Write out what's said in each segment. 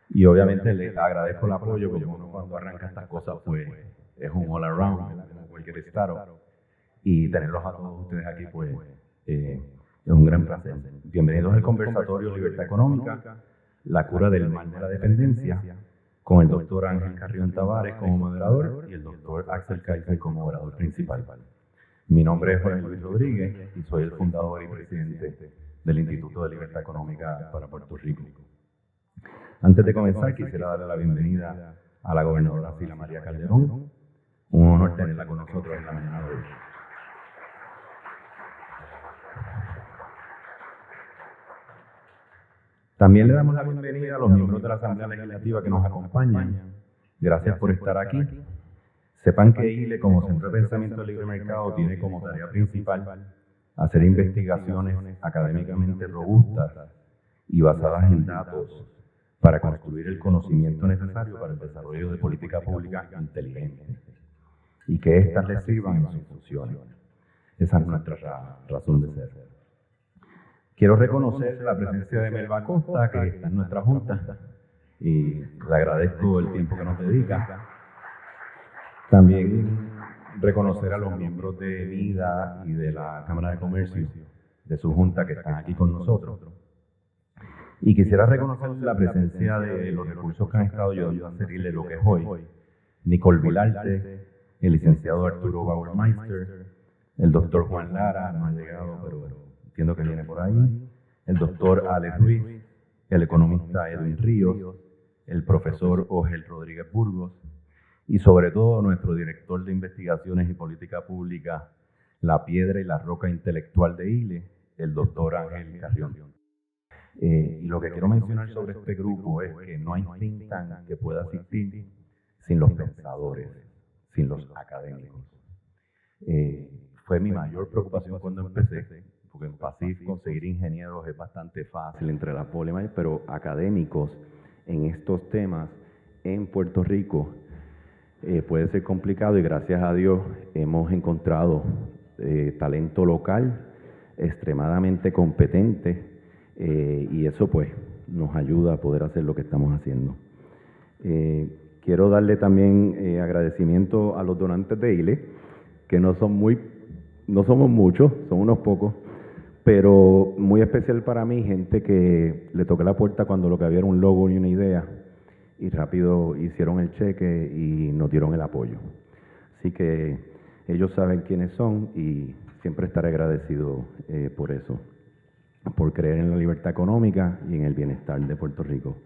Y obviamente les agradezco el apoyo, porque uno cuando arranca estas cosas, pues es un all around, ¿verdad? Como cualquier startup. Y tenerlos a todos ustedes aquí, pues es un gran placer. Bienvenidos al conversatorio Libertad Económica, la cura del mal de la dependencia, con el doctor Ángel Carrión Tavares como moderador y el doctor Axel Kaiser como orador principal. Mi nombre es Jorge Luis Rodríguez y soy el fundador y presidente del Instituto de Libertad Económica para Puerto Rico. Antes de comenzar, quisiera darle la bienvenida a la gobernadora Sila María Calderón. Un honor tenerla con nosotros en la mañana de hoy. También le damos la bienvenida a los miembros de la Asamblea Legislativa que nos acompañan. Gracias por estar aquí. Sepan que ILE, como Centro de Pensamiento del Libre Mercado, tiene como tarea principal hacer investigaciones académicamente robustas y basadas en datos para construir el conocimiento necesario para el desarrollo de política pública inteligente y que éstas les sirvan en sus funciones. Esa es nuestra razón de ser. Quiero reconocer la presencia de Melba Costa, que está en nuestra junta, y le agradezco el tiempo que nos dedica. También reconocer a los miembros de VIDA y de la Cámara de Comercio de su junta que están aquí con nosotros. Y quisiera reconocer la presencia de los recursos que han estado ayudando a hacerle lo que es hoy. Nicole Vilarte, el licenciado Arturo Bauermeister, el doctor Juan Lara, no ha llegado, pero entiendo que viene por ahí, el doctor Alex Ruiz, el economista Edwin Ríos, el profesor Ogel Rodríguez Burgos, y sobre todo nuestro director de investigaciones y política pública, la piedra y la roca intelectual de ILE, el doctor Ángel Carrión. Y lo que quiero mencionar sobre este grupo es que no hay think tank que pueda existir sin los pensadores, sin los académicos. Fue mi mayor preocupación cuando empecé, porque en PASIF conseguir ingenieros es bastante fácil entre las polemas, pero académicos en estos temas en Puerto Rico puede ser complicado, y gracias a Dios hemos encontrado talento local extremadamente competente, y eso pues nos ayuda a poder hacer lo que estamos haciendo. Quiero darle también agradecimiento a los donantes de ILE, que no somos muchos, son unos pocos, pero muy especial para mí, gente que le toqué la puerta cuando lo que había era un logo y una idea, y rápido hicieron el cheque y nos dieron el apoyo. Así que ellos saben quiénes son y siempre estaré agradecido por eso, por creer en la libertad económica y en el bienestar de Puerto Rico.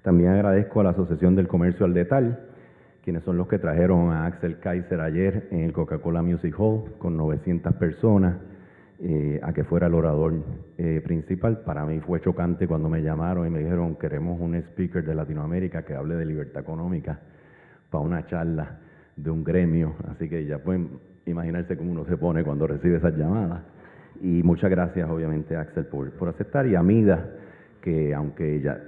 También agradezco a la Asociación del Comercio al Detal, quienes son los que trajeron a Axel Kaiser ayer en el Coca-Cola Music Hall con 900 personas a que fuera el orador principal. Para mí fue chocante cuando me llamaron y me dijeron: queremos un speaker de Latinoamérica que hable de libertad económica para una charla de un gremio. Así que ya pueden imaginarse cómo uno se pone cuando recibe esas llamadas. Y muchas gracias, obviamente, Axel, por aceptar. Y a Mida, que aunque ya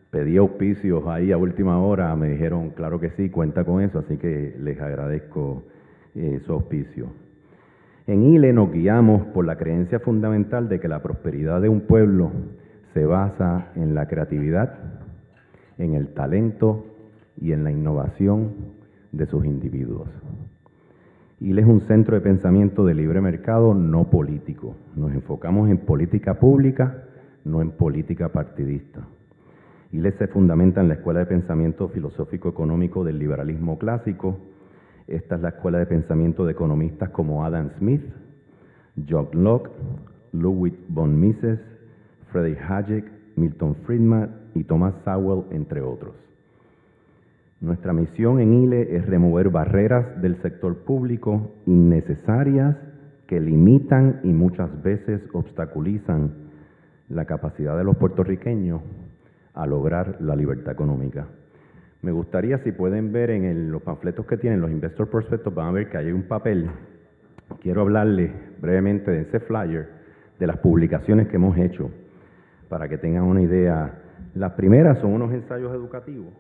pedí auspicios ahí a última hora, me dijeron, claro que sí, cuenta con eso, así que les agradezco su auspicio. En ILE nos guiamos por la creencia fundamental de que la prosperidad de un pueblo se basa en la creatividad, en el talento y en la innovación de sus individuos. ILE es un centro de pensamiento de libre mercado no político. Nos enfocamos en política pública, no en política partidista. ILE se fundamenta en la Escuela de Pensamiento Filosófico Económico del Liberalismo Clásico. Esta es la escuela de pensamiento de economistas como Adam Smith, John Locke, Ludwig von Mises, Friedrich Hayek, Milton Friedman y Thomas Sowell, entre otros. Nuestra misión en ILE es remover barreras del sector público innecesarias que limitan y muchas veces obstaculizan la capacidad de los puertorriqueños a lograr la libertad económica. Me gustaría, si pueden ver en los panfletos que tienen, los Investor Prospectus, van a ver que hay un papel. Quiero hablarles brevemente de ese flyer, de las publicaciones que hemos hecho, para que tengan una idea. Las primeras son unos ensayos educativos.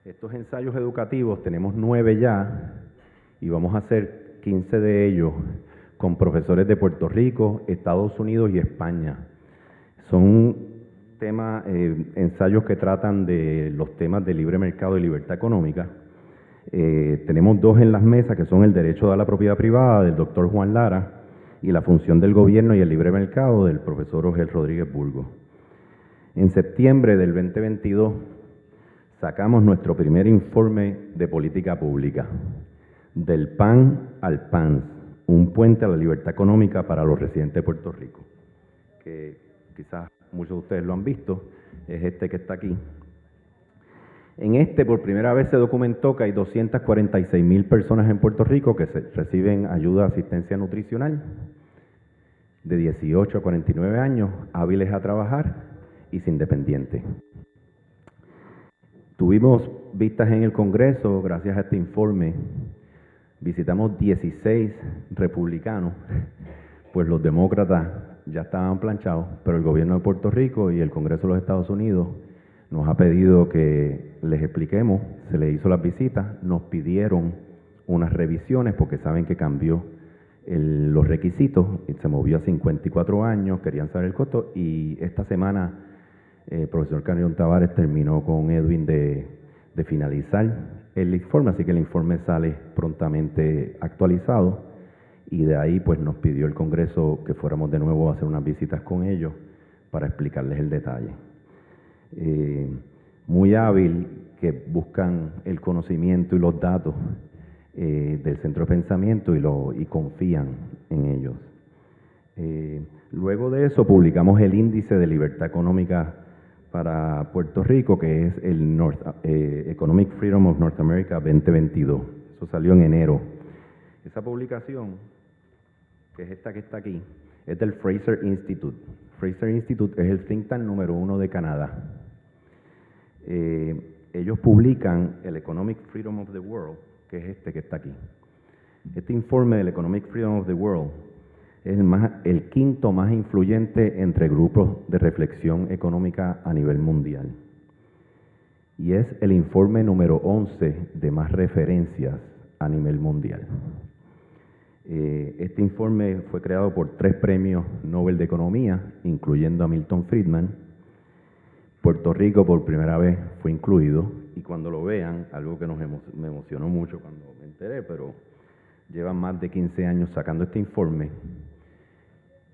Estos ensayos educativos tenemos 9 ya, y vamos a hacer 15 de ellos con profesores de Puerto Rico, Estados Unidos y España. Son ensayos que tratan de los temas de libre mercado y libertad económica. Tenemos dos en las mesas, que son el derecho a la propiedad privada, del doctor Juan Lara, y la función del gobierno y el libre mercado, del profesor Ogel Rodríguez Burgos. En septiembre del 2022 sacamos nuestro primer informe de política pública, Del PAN al PANS, un puente a la libertad económica para los residentes de Puerto Rico, que quizás muchos de ustedes lo han visto, es este que está aquí. En este, por primera vez se documentó que hay 246,000 personas en Puerto Rico que reciben ayuda de asistencia nutricional, de 18 a 49 años, hábiles a trabajar y sin dependiente. Tuvimos vistas en el Congreso, gracias a este informe, visitamos 16 republicanos, pues los demócratas ya estaban planchados, pero el gobierno de Puerto Rico y el Congreso de los Estados Unidos nos ha pedido que les expliquemos, se les hizo las visitas, nos pidieron unas revisiones porque saben que cambió los requisitos, se movió a 54 años, querían saber el costo, y esta semana el profesor Carrión Tavares terminó con Edwin de finalizar el informe, así que el informe sale prontamente actualizado, y de ahí pues nos pidió el Congreso que fuéramos de nuevo a hacer unas visitas con ellos para explicarles el detalle. Muy hábil, que buscan el conocimiento y los datos del centro de pensamiento y confían en ellos. Luego de eso publicamos el índice de libertad económica para Puerto Rico, que es el Economic Freedom of North America 2022. Eso salió en enero. Esa publicación, que es esta que está aquí, es del Fraser Institute. Fraser Institute es el think tank número 1 de Canadá. Ellos publican el Economic Freedom of the World, que es este que está aquí. Este informe del Economic Freedom of the World es el quinto más influyente entre grupos de reflexión económica a nivel mundial. Y es el informe número 11 de más referencias a nivel mundial. Este informe fue creado por 3 premios Nobel de Economía, incluyendo a Milton Friedman. Puerto Rico por primera vez fue incluido, y cuando lo vean, algo que me emocionó mucho cuando me enteré, pero llevan más de 15 años sacando este informe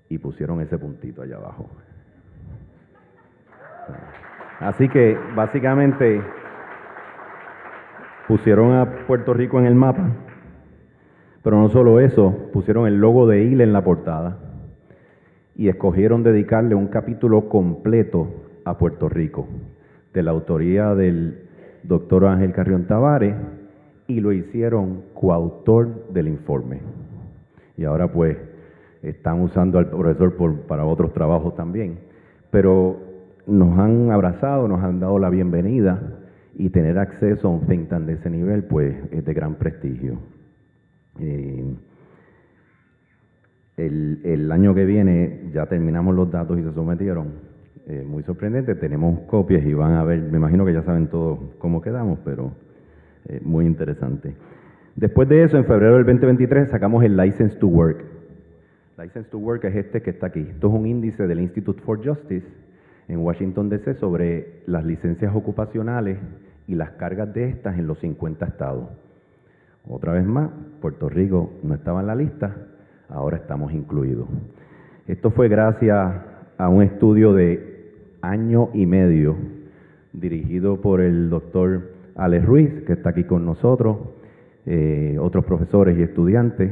y pusieron ese puntito allá abajo. Así que básicamente pusieron a Puerto Rico en el mapa, pero no solo eso, pusieron el logo de ILE en la portada y escogieron dedicarle un capítulo completo a Puerto Rico, de la autoría del doctor Ángel Carrión Tavares, y lo hicieron coautor del informe. Y ahora pues están usando al profesor para otros trabajos también. Pero nos han abrazado, nos han dado la bienvenida, y tener acceso a un think tank de ese nivel pues es de gran prestigio. El año que viene ya terminamos los datos y se sometieron. Muy sorprendente, tenemos copias y van a ver, me imagino que ya saben todo cómo quedamos, pero muy interesante. Después de eso, en febrero del 2023, sacamos el License to Work. License to Work es este que está aquí. Esto es un índice del Institute for Justice en Washington, D.C. sobre las licencias ocupacionales y las cargas de estas en los 50 estados. Otra vez más, Puerto Rico no estaba en la lista, ahora estamos incluidos. Esto fue gracias a un estudio de año y medio dirigido por el doctor Alex Ruiz, que está aquí con nosotros, otros profesores y estudiantes.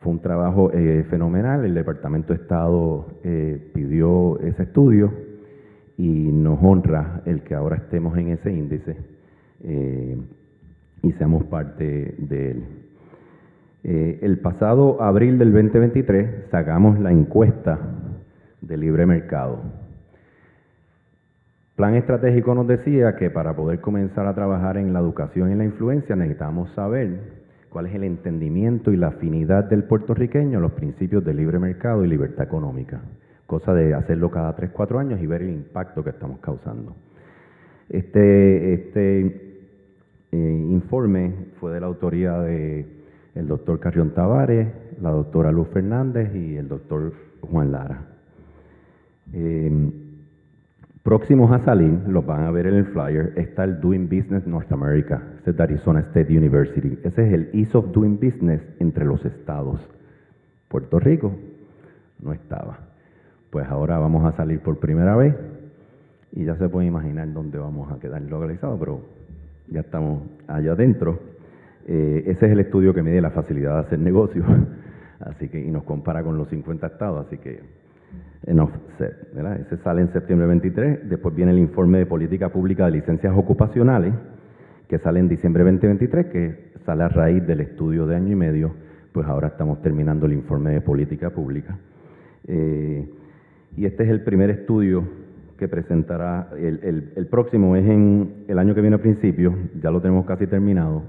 Fue un trabajo fenomenal. El Departamento de Estado pidió ese estudio y nos honra el que ahora estemos en ese índice y seamos parte de él. El pasado abril del 2023 sacamos la encuesta de libre mercado. Plan estratégico nos decía que para poder comenzar a trabajar en la educación y en la influencia necesitamos saber cuál es el entendimiento y la afinidad del puertorriqueño a los principios de libre mercado y libertad económica, cosa de hacerlo cada 3-4 años y ver el impacto que estamos causando. Este informe fue de la autoría de el doctor Carrión Tavares, la doctora Luz Fernández y el doctor Juan Lara. Próximos a salir, los van a ver en el flyer, está el Doing Business North America, ese es de Arizona State University. Ese es el Ease of Doing Business entre los estados. Puerto Rico no estaba. Pues ahora vamos a salir por primera vez y ya se puede imaginar dónde vamos a quedar localizados, pero ya estamos allá adentro. Ese es el estudio que mide la facilidad de hacer negocios, así que, y nos compara con los 50 estados, así que enough said, ¿verdad? Ese sale en septiembre 23, después viene el informe de política pública de licencias ocupacionales, que sale en diciembre 2023, que sale a raíz del estudio de año y medio, pues ahora estamos terminando el informe de política pública. Y este es el primer estudio que presentará, el próximo es en el año que viene a principios, ya lo tenemos casi terminado.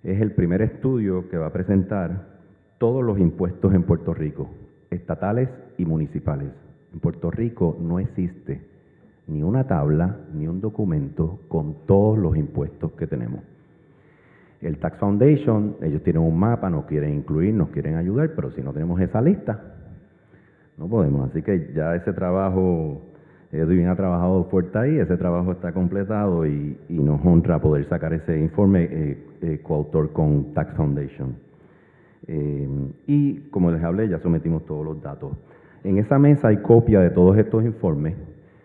Es el primer estudio que va a presentar todos los impuestos en Puerto Rico, estatales y municipales. En Puerto Rico no existe ni una tabla ni un documento con todos los impuestos que tenemos. El Tax Foundation, ellos tienen un mapa, nos quieren incluir, nos quieren ayudar, pero si no tenemos esa lista, no podemos. Así que ya ese trabajo, Edwin ha trabajado fuerte ahí, ese trabajo está completado y nos honra poder sacar ese informe coautor con Tax Foundation. Y como les hablé, ya sometimos todos los datos. En esa mesa hay copia de todos estos informes.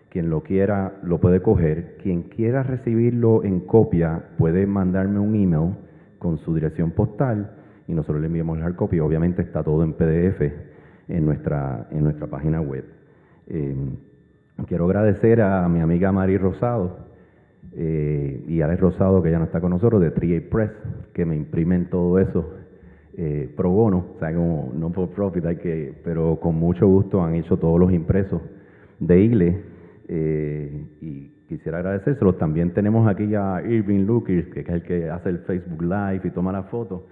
Quien lo quiera lo puede coger. Quien quiera recibirlo en copia puede mandarme un email con su dirección postal y nosotros le enviamos el hard copy. Obviamente está todo en PDF en nuestra página web. Quiero agradecer a mi amiga Mari Rosado y Alex Rosado, que ya no está con nosotros, de 3A Press, que me imprimen todo eso pro bono, o sea, como no for profit, pero con mucho gusto han hecho todos los impresos de IGLE y quisiera agradecérselos. También tenemos aquí a Irving Lucas, que es el que hace el Facebook Live y toma las fotos.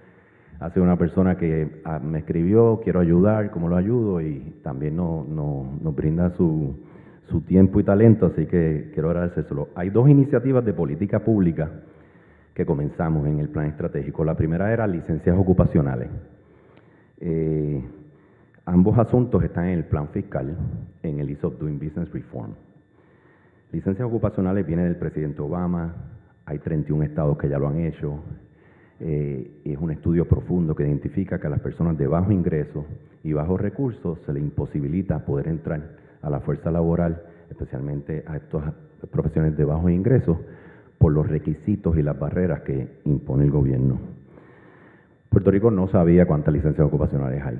Ha sido una persona que me escribió, quiero ayudar, ¿cómo lo ayudo? Y también nos brinda su tiempo y talento, así que quiero agradecérselo. Hay dos iniciativas de política pública que comenzamos en el plan estratégico. La primera era licencias ocupacionales. Ambos asuntos están en el plan fiscal, en el Ease of Doing Business Reform. Licencias ocupacionales viene del presidente Obama, hay 31 estados que ya lo han hecho. Es un estudio profundo que identifica que a las personas de bajo ingreso y bajos recursos se les imposibilita poder entrar a la fuerza laboral, especialmente a estas profesiones de bajos ingresos, por los requisitos y las barreras que impone el gobierno. Puerto Rico no sabía cuántas licencias ocupacionales hay.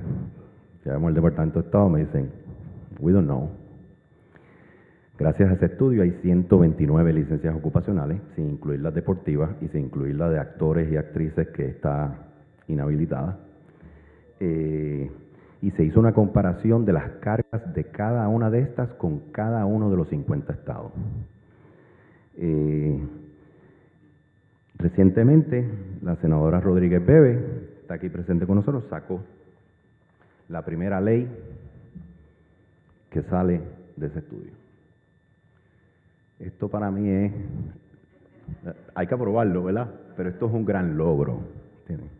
Llegamos al Departamento de Estado, me dicen, we don't know. Gracias a ese estudio hay 129 licencias ocupacionales, sin incluir las deportivas y sin incluir la de actores y actrices, que está inhabilitada. Y se hizo una comparación de las cargas de cada una de estas con cada uno de los 50 estados. Recientemente, la senadora Rodríguez Bebe, está aquí presente con nosotros, sacó la primera ley que sale de ese estudio. Esto para mí es, hay que aprobarlo, ¿verdad? Pero esto es un gran logro. ¿Entiendes?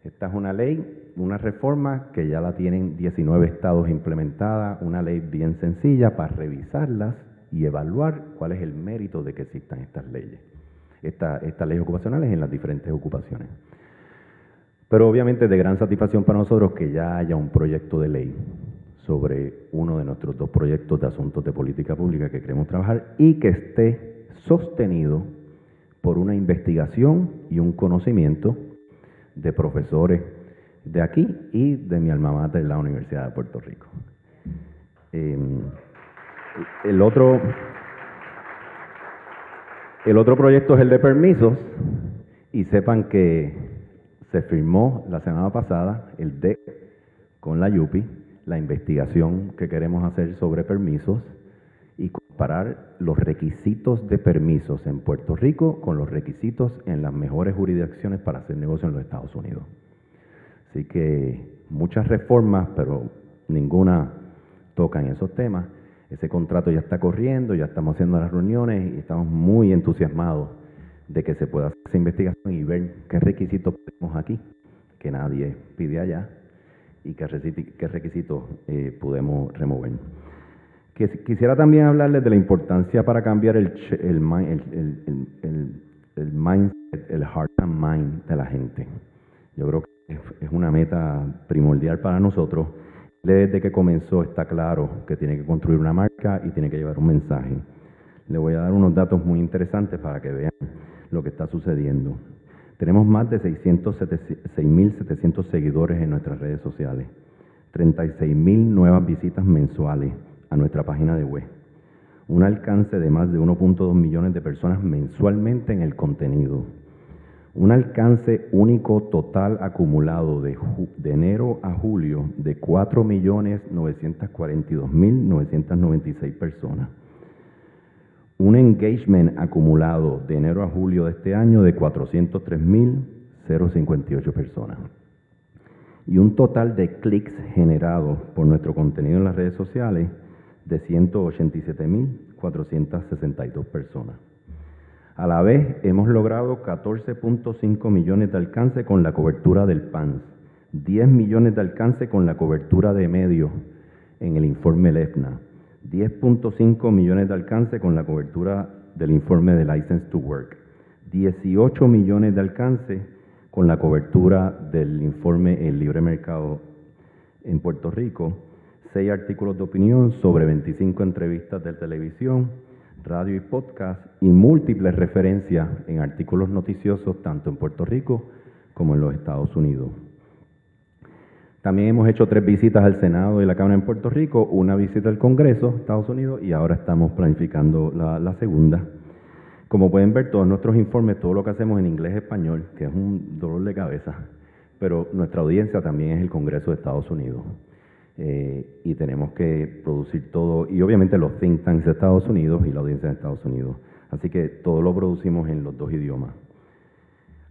Esta es una ley, una reforma que ya la tienen 19 estados implementada, una ley bien sencilla para revisarlas y evaluar cuál es el mérito de que existan estas leyes, estas leyes ocupacionales en las diferentes ocupaciones. Pero obviamente de gran satisfacción para nosotros que ya haya un proyecto de ley sobre uno de nuestros dos proyectos de asuntos de política pública que queremos trabajar y que esté sostenido por una investigación y un conocimiento de profesores de aquí y de mi alma mater, la Universidad de Puerto Rico. El otro proyecto es el de permisos, y sepan que se firmó la semana pasada el DEC con la YUPI, la investigación que queremos hacer sobre permisos y comparar los requisitos de permisos en Puerto Rico con los requisitos en las mejores jurisdicciones para hacer negocio en los Estados Unidos. Así que muchas reformas, pero ninguna toca en esos temas. Ese contrato ya está corriendo, ya estamos haciendo las reuniones y estamos muy entusiasmados de que se pueda hacer esa investigación y ver qué requisitos tenemos aquí que nadie pide allá y qué requisitos podemos remover. Quisiera también hablarles de la importancia para cambiar el mindset, el heart and mind de la gente. Yo creo que es una meta primordial para nosotros. Desde que comenzó está claro que tiene que construir una marca y tiene que llevar un mensaje. Le voy a dar unos datos muy interesantes para que vean lo que está sucediendo. Tenemos más de 6.700 seguidores en nuestras redes sociales, 36.000 nuevas visitas mensuales a nuestra página de web, un alcance de más de 1.2 millones de personas mensualmente en el contenido, un alcance único total acumulado de enero a julio de 4.942.996 personas, un engagement acumulado de enero a julio de este año de 403.058 personas y un total de clics generados por nuestro contenido en las redes sociales de 187.462 personas. A la vez, hemos logrado 14.5 millones de alcance con la cobertura del PANS, 10 millones de alcance con la cobertura de medios en el informe LEFNA, 10.5 millones de alcance con la cobertura del informe de License to Work, 18 millones de alcance con la cobertura del informe El Libre Mercado en Puerto Rico, 6 artículos de opinión sobre 25 entrevistas de televisión, radio y podcast y múltiples referencias en artículos noticiosos tanto en Puerto Rico como en los Estados Unidos. También hemos hecho 3 visitas al Senado y la Cámara en Puerto Rico, una visita al Congreso, Estados Unidos, y ahora estamos planificando la segunda. Como pueden ver, todos nuestros informes, todo lo que hacemos en inglés y español, que es un dolor de cabeza, pero nuestra audiencia también es el Congreso de Estados Unidos. Y tenemos que producir todo, y obviamente los think tanks de Estados Unidos y la audiencia de Estados Unidos. Así que todo lo producimos en los 2 idiomas.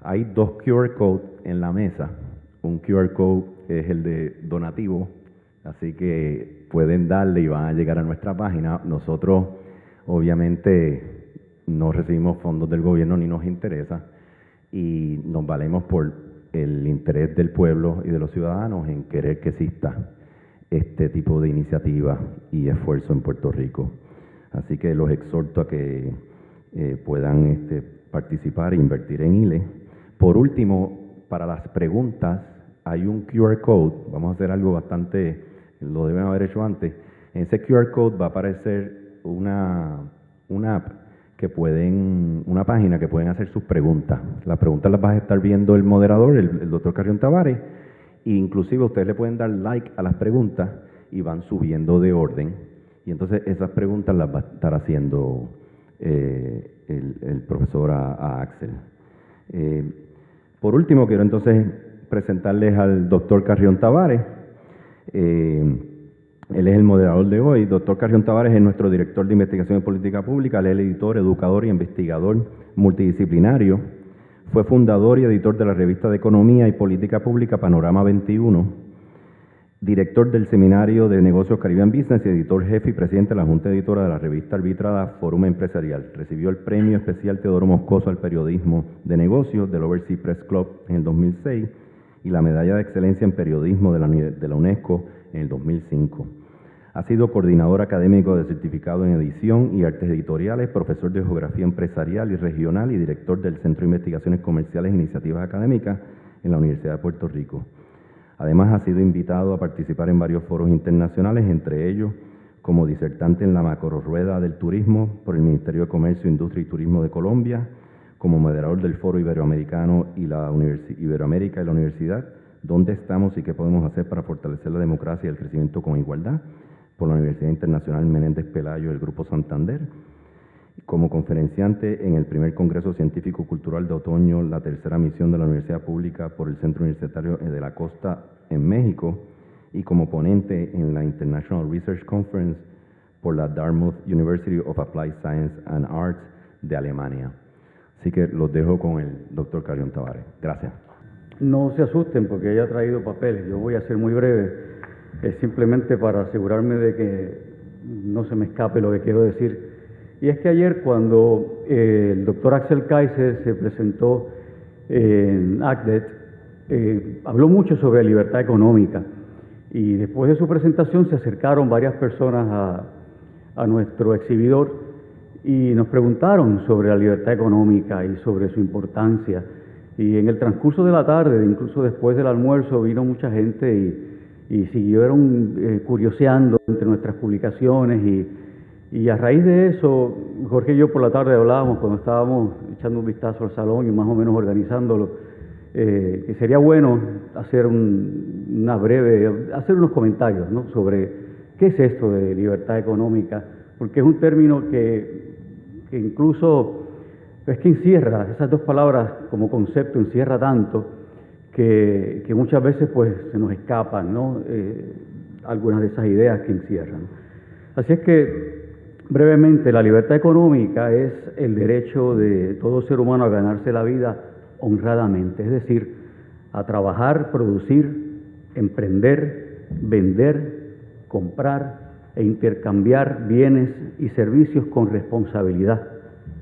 Hay 2 QR codes en la mesa. Un QR code es el de donativo, así que pueden darle y van a llegar a nuestra página. Nosotros, obviamente, no recibimos fondos del gobierno ni nos interesa, y nos valemos por el interés del pueblo y de los ciudadanos en querer que exista este tipo de iniciativa y esfuerzo en Puerto Rico. Así que los exhorto a que puedan participar e invertir en ILE. Por último, para las preguntas, hay un QR code. Vamos a hacer algo bastante, lo deben haber hecho antes. En ese QR code va a aparecer una app que una página que pueden hacer sus preguntas. Las preguntas las va a estar viendo el moderador, el doctor Carrión Tavares, e inclusive ustedes le pueden dar like a las preguntas y van subiendo de orden. Y entonces esas preguntas las va a estar haciendo el profesor a Axel. Por último, quiero entonces presentarles al doctor Carrión Tavares. Él es el moderador de hoy. Doctor Carrión Tavares es nuestro director de investigación en política pública. Él es el editor, educador y investigador multidisciplinario. Fue fundador y editor de la revista de Economía y Política Pública Panorama 21, director del Seminario de Negocios Caribbean Business y editor jefe y presidente de la Junta Editora de la revista arbitrada Fórum Empresarial. Recibió el Premio Especial Teodoro Moscoso al Periodismo de Negocios del Overseas Press Club en el 2006 y la Medalla de Excelencia en Periodismo de la UNESCO en el 2005. Ha sido coordinador académico de certificado en edición y artes editoriales, profesor de geografía empresarial y regional y director del Centro de Investigaciones Comerciales e Iniciativas Académicas en la Universidad de Puerto Rico. Además, ha sido invitado a participar en varios foros internacionales, entre ellos como disertante en la Macrorueda del Turismo por el Ministerio de Comercio, Industria y Turismo de Colombia, como moderador del Foro Iberoamericano y la Iberoamérica y la Universidad, ¿dónde estamos y qué podemos hacer para fortalecer la democracia y el crecimiento con igualdad?, por la Universidad Internacional Menéndez Pelayo del Grupo Santander, como conferenciante en el primer Congreso Científico Cultural de Otoño, la tercera misión de la Universidad Pública por el Centro Universitario de la Costa en México, y como ponente en la International Research Conference por la Dartmouth University of Applied Science and Arts de Alemania. Así que los dejo con el doctor Carrión Tavares. Gracias. No se asusten porque ella ha traído papeles. Yo voy a ser muy breve. Es simplemente para asegurarme de que no se me escape lo que quiero decir. Y es que ayer cuando el doctor Axel Kaiser se presentó en ACDET, habló mucho sobre libertad económica y después de su presentación se acercaron varias personas a nuestro exhibidor y nos preguntaron sobre la libertad económica y sobre su importancia. Y en el transcurso de la tarde, incluso después del almuerzo, vino mucha gente y siguieron curioseando entre nuestras publicaciones y a raíz de eso, Jorge y yo por la tarde hablábamos cuando estábamos echando un vistazo al salón y más o menos organizándolo, que sería bueno hacer hacer unos comentarios, ¿no?, sobre qué es esto de libertad económica, porque es un término que incluso es que encierra, esas dos palabras como concepto encierra tanto que muchas veces pues se nos escapan, ¿no?, algunas de esas ideas que encierran. Así es que brevemente, la libertad económica es el derecho de todo ser humano a ganarse la vida honradamente, es decir, a trabajar, producir, emprender, vender, comprar e intercambiar bienes y servicios con responsabilidad,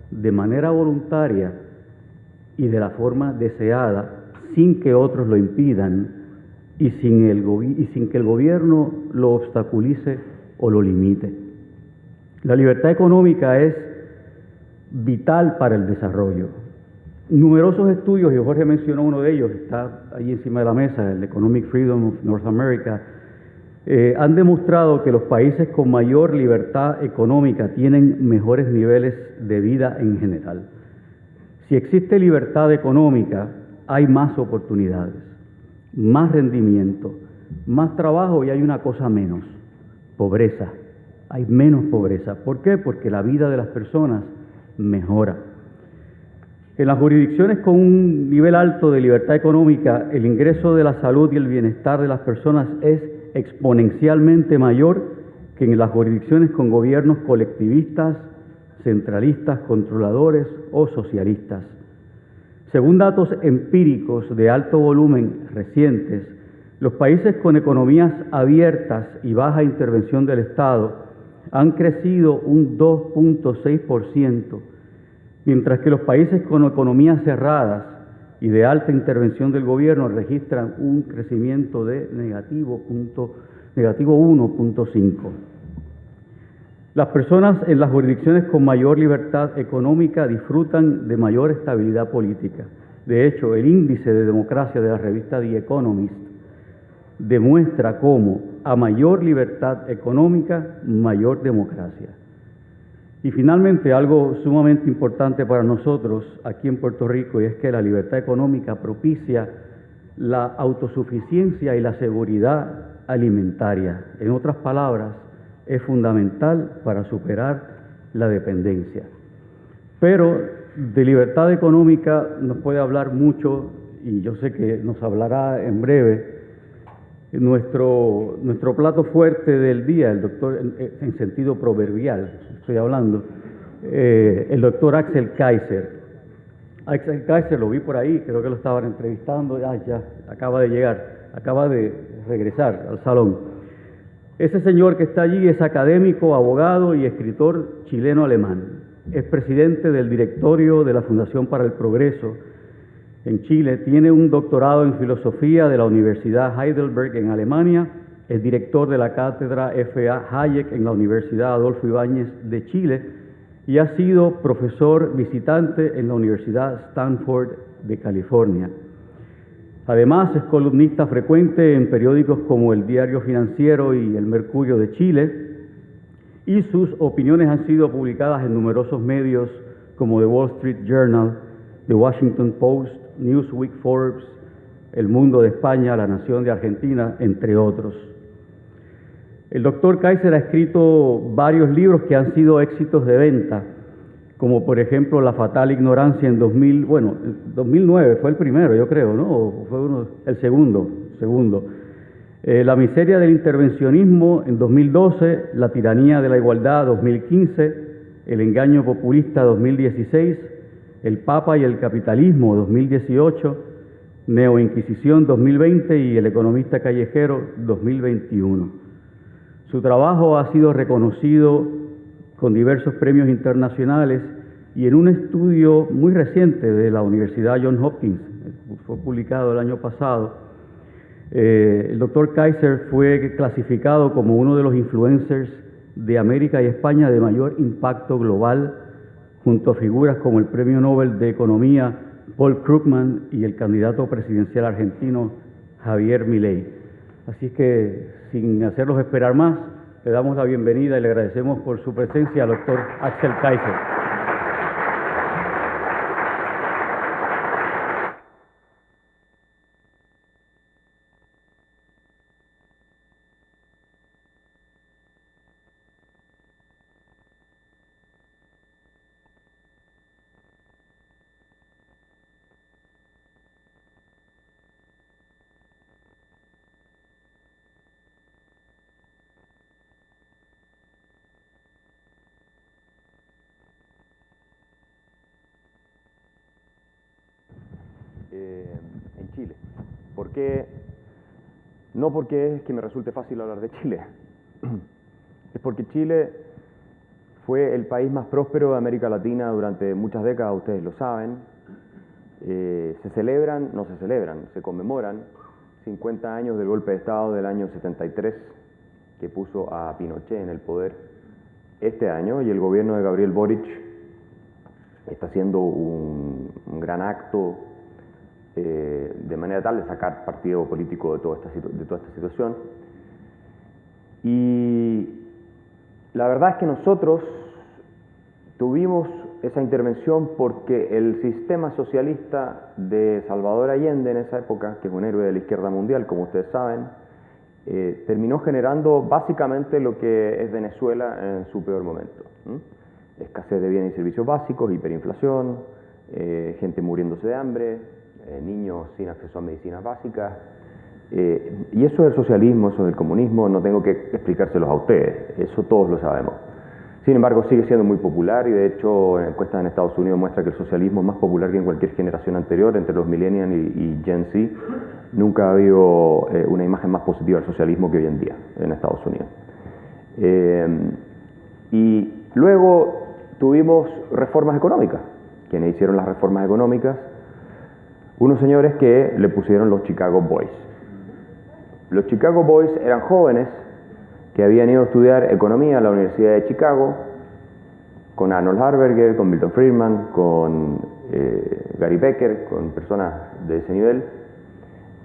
de manera voluntaria y de la forma deseada, sin que otros lo impidan y sin que el gobierno lo obstaculice o lo limite. La libertad económica es vital para el desarrollo. Numerosos estudios, y Jorge mencionó uno de ellos, está ahí encima de la mesa, el Economic Freedom of North America, han demostrado que los países con mayor libertad económica tienen mejores niveles de vida en general. Si existe libertad económica, hay más oportunidades, más rendimiento, más trabajo y hay una cosa menos, pobreza. Hay menos pobreza. ¿Por qué? Porque la vida de las personas mejora. En las jurisdicciones con un nivel alto de libertad económica, el ingreso de la salud y el bienestar de las personas es exponencialmente mayor que en las jurisdicciones con gobiernos colectivistas, centralistas, controladores o socialistas. Según datos empíricos de alto volumen recientes, los países con economías abiertas y baja intervención del Estado han crecido un 2.6%, mientras que los países con economías cerradas y de alta intervención del gobierno registran un crecimiento de negativo 1.5%. Las personas en las jurisdicciones con mayor libertad económica disfrutan de mayor estabilidad política. De hecho, el índice de democracia de la revista The Economist demuestra cómo a mayor libertad económica, mayor democracia. Y finalmente, algo sumamente importante para nosotros aquí en Puerto Rico, y es que la libertad económica propicia la autosuficiencia y la seguridad alimentaria. En otras palabras, es fundamental para superar la dependencia. Pero de libertad económica nos puede hablar mucho, y yo sé que nos hablará en breve, nuestro plato fuerte del día, el doctor, en sentido proverbial, estoy hablando, el doctor Axel Kaiser. Axel Kaiser lo vi por ahí, creo que lo estaban entrevistando, ya acaba de llegar, acaba de regresar al salón. Ese señor que está allí es académico, abogado y escritor chileno-alemán. Es presidente del directorio de la Fundación para el Progreso en Chile, tiene un doctorado en filosofía de la Universidad Heidelberg en Alemania, es director de la cátedra F.A. Hayek en la Universidad Adolfo Ibáñez de Chile y ha sido profesor visitante en la Universidad Stanford de California. Además, es columnista frecuente en periódicos como el Diario Financiero y el Mercurio de Chile, y sus opiniones han sido publicadas en numerosos medios como The Wall Street Journal, The Washington Post, Newsweek, Forbes, El Mundo de España, La Nación de Argentina, entre otros. El doctor Kaiser ha escrito varios libros que han sido éxitos de venta, como por ejemplo La Fatal Ignorancia en 2009 fue el primero, yo creo, ¿no? ¿O fue el segundo. La Miseria del Intervencionismo en 2012, La Tiranía de la Igualdad 2015, El Engaño Populista 2016, El Papa y el Capitalismo 2018, Neoinquisición 2020 y El Economista Callejero 2021. Su trabajo ha sido reconocido con diversos premios internacionales y en un estudio muy reciente de la Universidad Johns Hopkins, fue publicado el año pasado. El doctor Kaiser fue clasificado como uno de los influencers de América y España de mayor impacto global, junto a figuras como el Premio Nobel de Economía Paul Krugman y el candidato presidencial argentino Javier Milei. Así que, sin hacerlos esperar más, le damos la bienvenida y le agradecemos por su presencia al doctor Axel Kaiser. En Chile. ¿Por qué? No porque es que me resulte fácil hablar de Chile, es porque Chile fue el país más próspero de América Latina durante muchas décadas, ustedes lo saben. Se conmemoran 50 años del golpe de Estado del año 73 que puso a Pinochet en el poder este año, y el gobierno de Gabriel Boric está haciendo un gran acto de manera tal de sacar partido político de toda esta situación. Y la verdad es que nosotros tuvimos esa intervención porque el sistema socialista de Salvador Allende en esa época, que es un héroe de la izquierda mundial, como ustedes saben, terminó generando básicamente lo que es Venezuela en su peor momento. Escasez de bienes y servicios básicos, hiperinflación, gente muriéndose de hambre, niños sin acceso a medicinas básicas. Y eso es el socialismo, eso es el comunismo, no tengo que explicárselos a ustedes, eso todos lo sabemos. Sin embargo, sigue siendo muy popular, y de hecho encuestas en Estados Unidos muestra que el socialismo es más popular que en cualquier generación anterior, entre los millennials y Gen Z. Nunca ha habido una imagen más positiva del socialismo que hoy en día en Estados Unidos. Y luego tuvimos reformas económicas. Quienes hicieron las reformas económicas, unos señores que le pusieron los Chicago Boys. Los Chicago Boys eran jóvenes que habían ido a estudiar economía a la Universidad de Chicago, con Arnold Harberger, con Milton Friedman, con Gary Becker, con personas de ese nivel,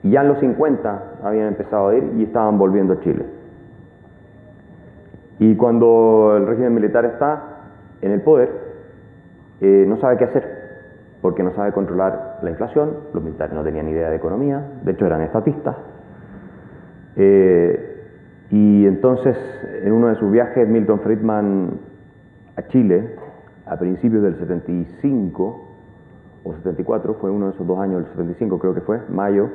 y ya en los 50 habían empezado a ir y estaban volviendo a Chile. Y cuando el régimen militar está en el poder, no sabe qué hacer, porque no sabe controlar la inflación. Los militares no tenían idea de economía, de hecho eran estatistas. Y entonces, en uno de sus viajes, Milton Friedman a Chile, a principios del 75 o 74, fue uno de esos 2 años, el 75 creo que fue, mayo,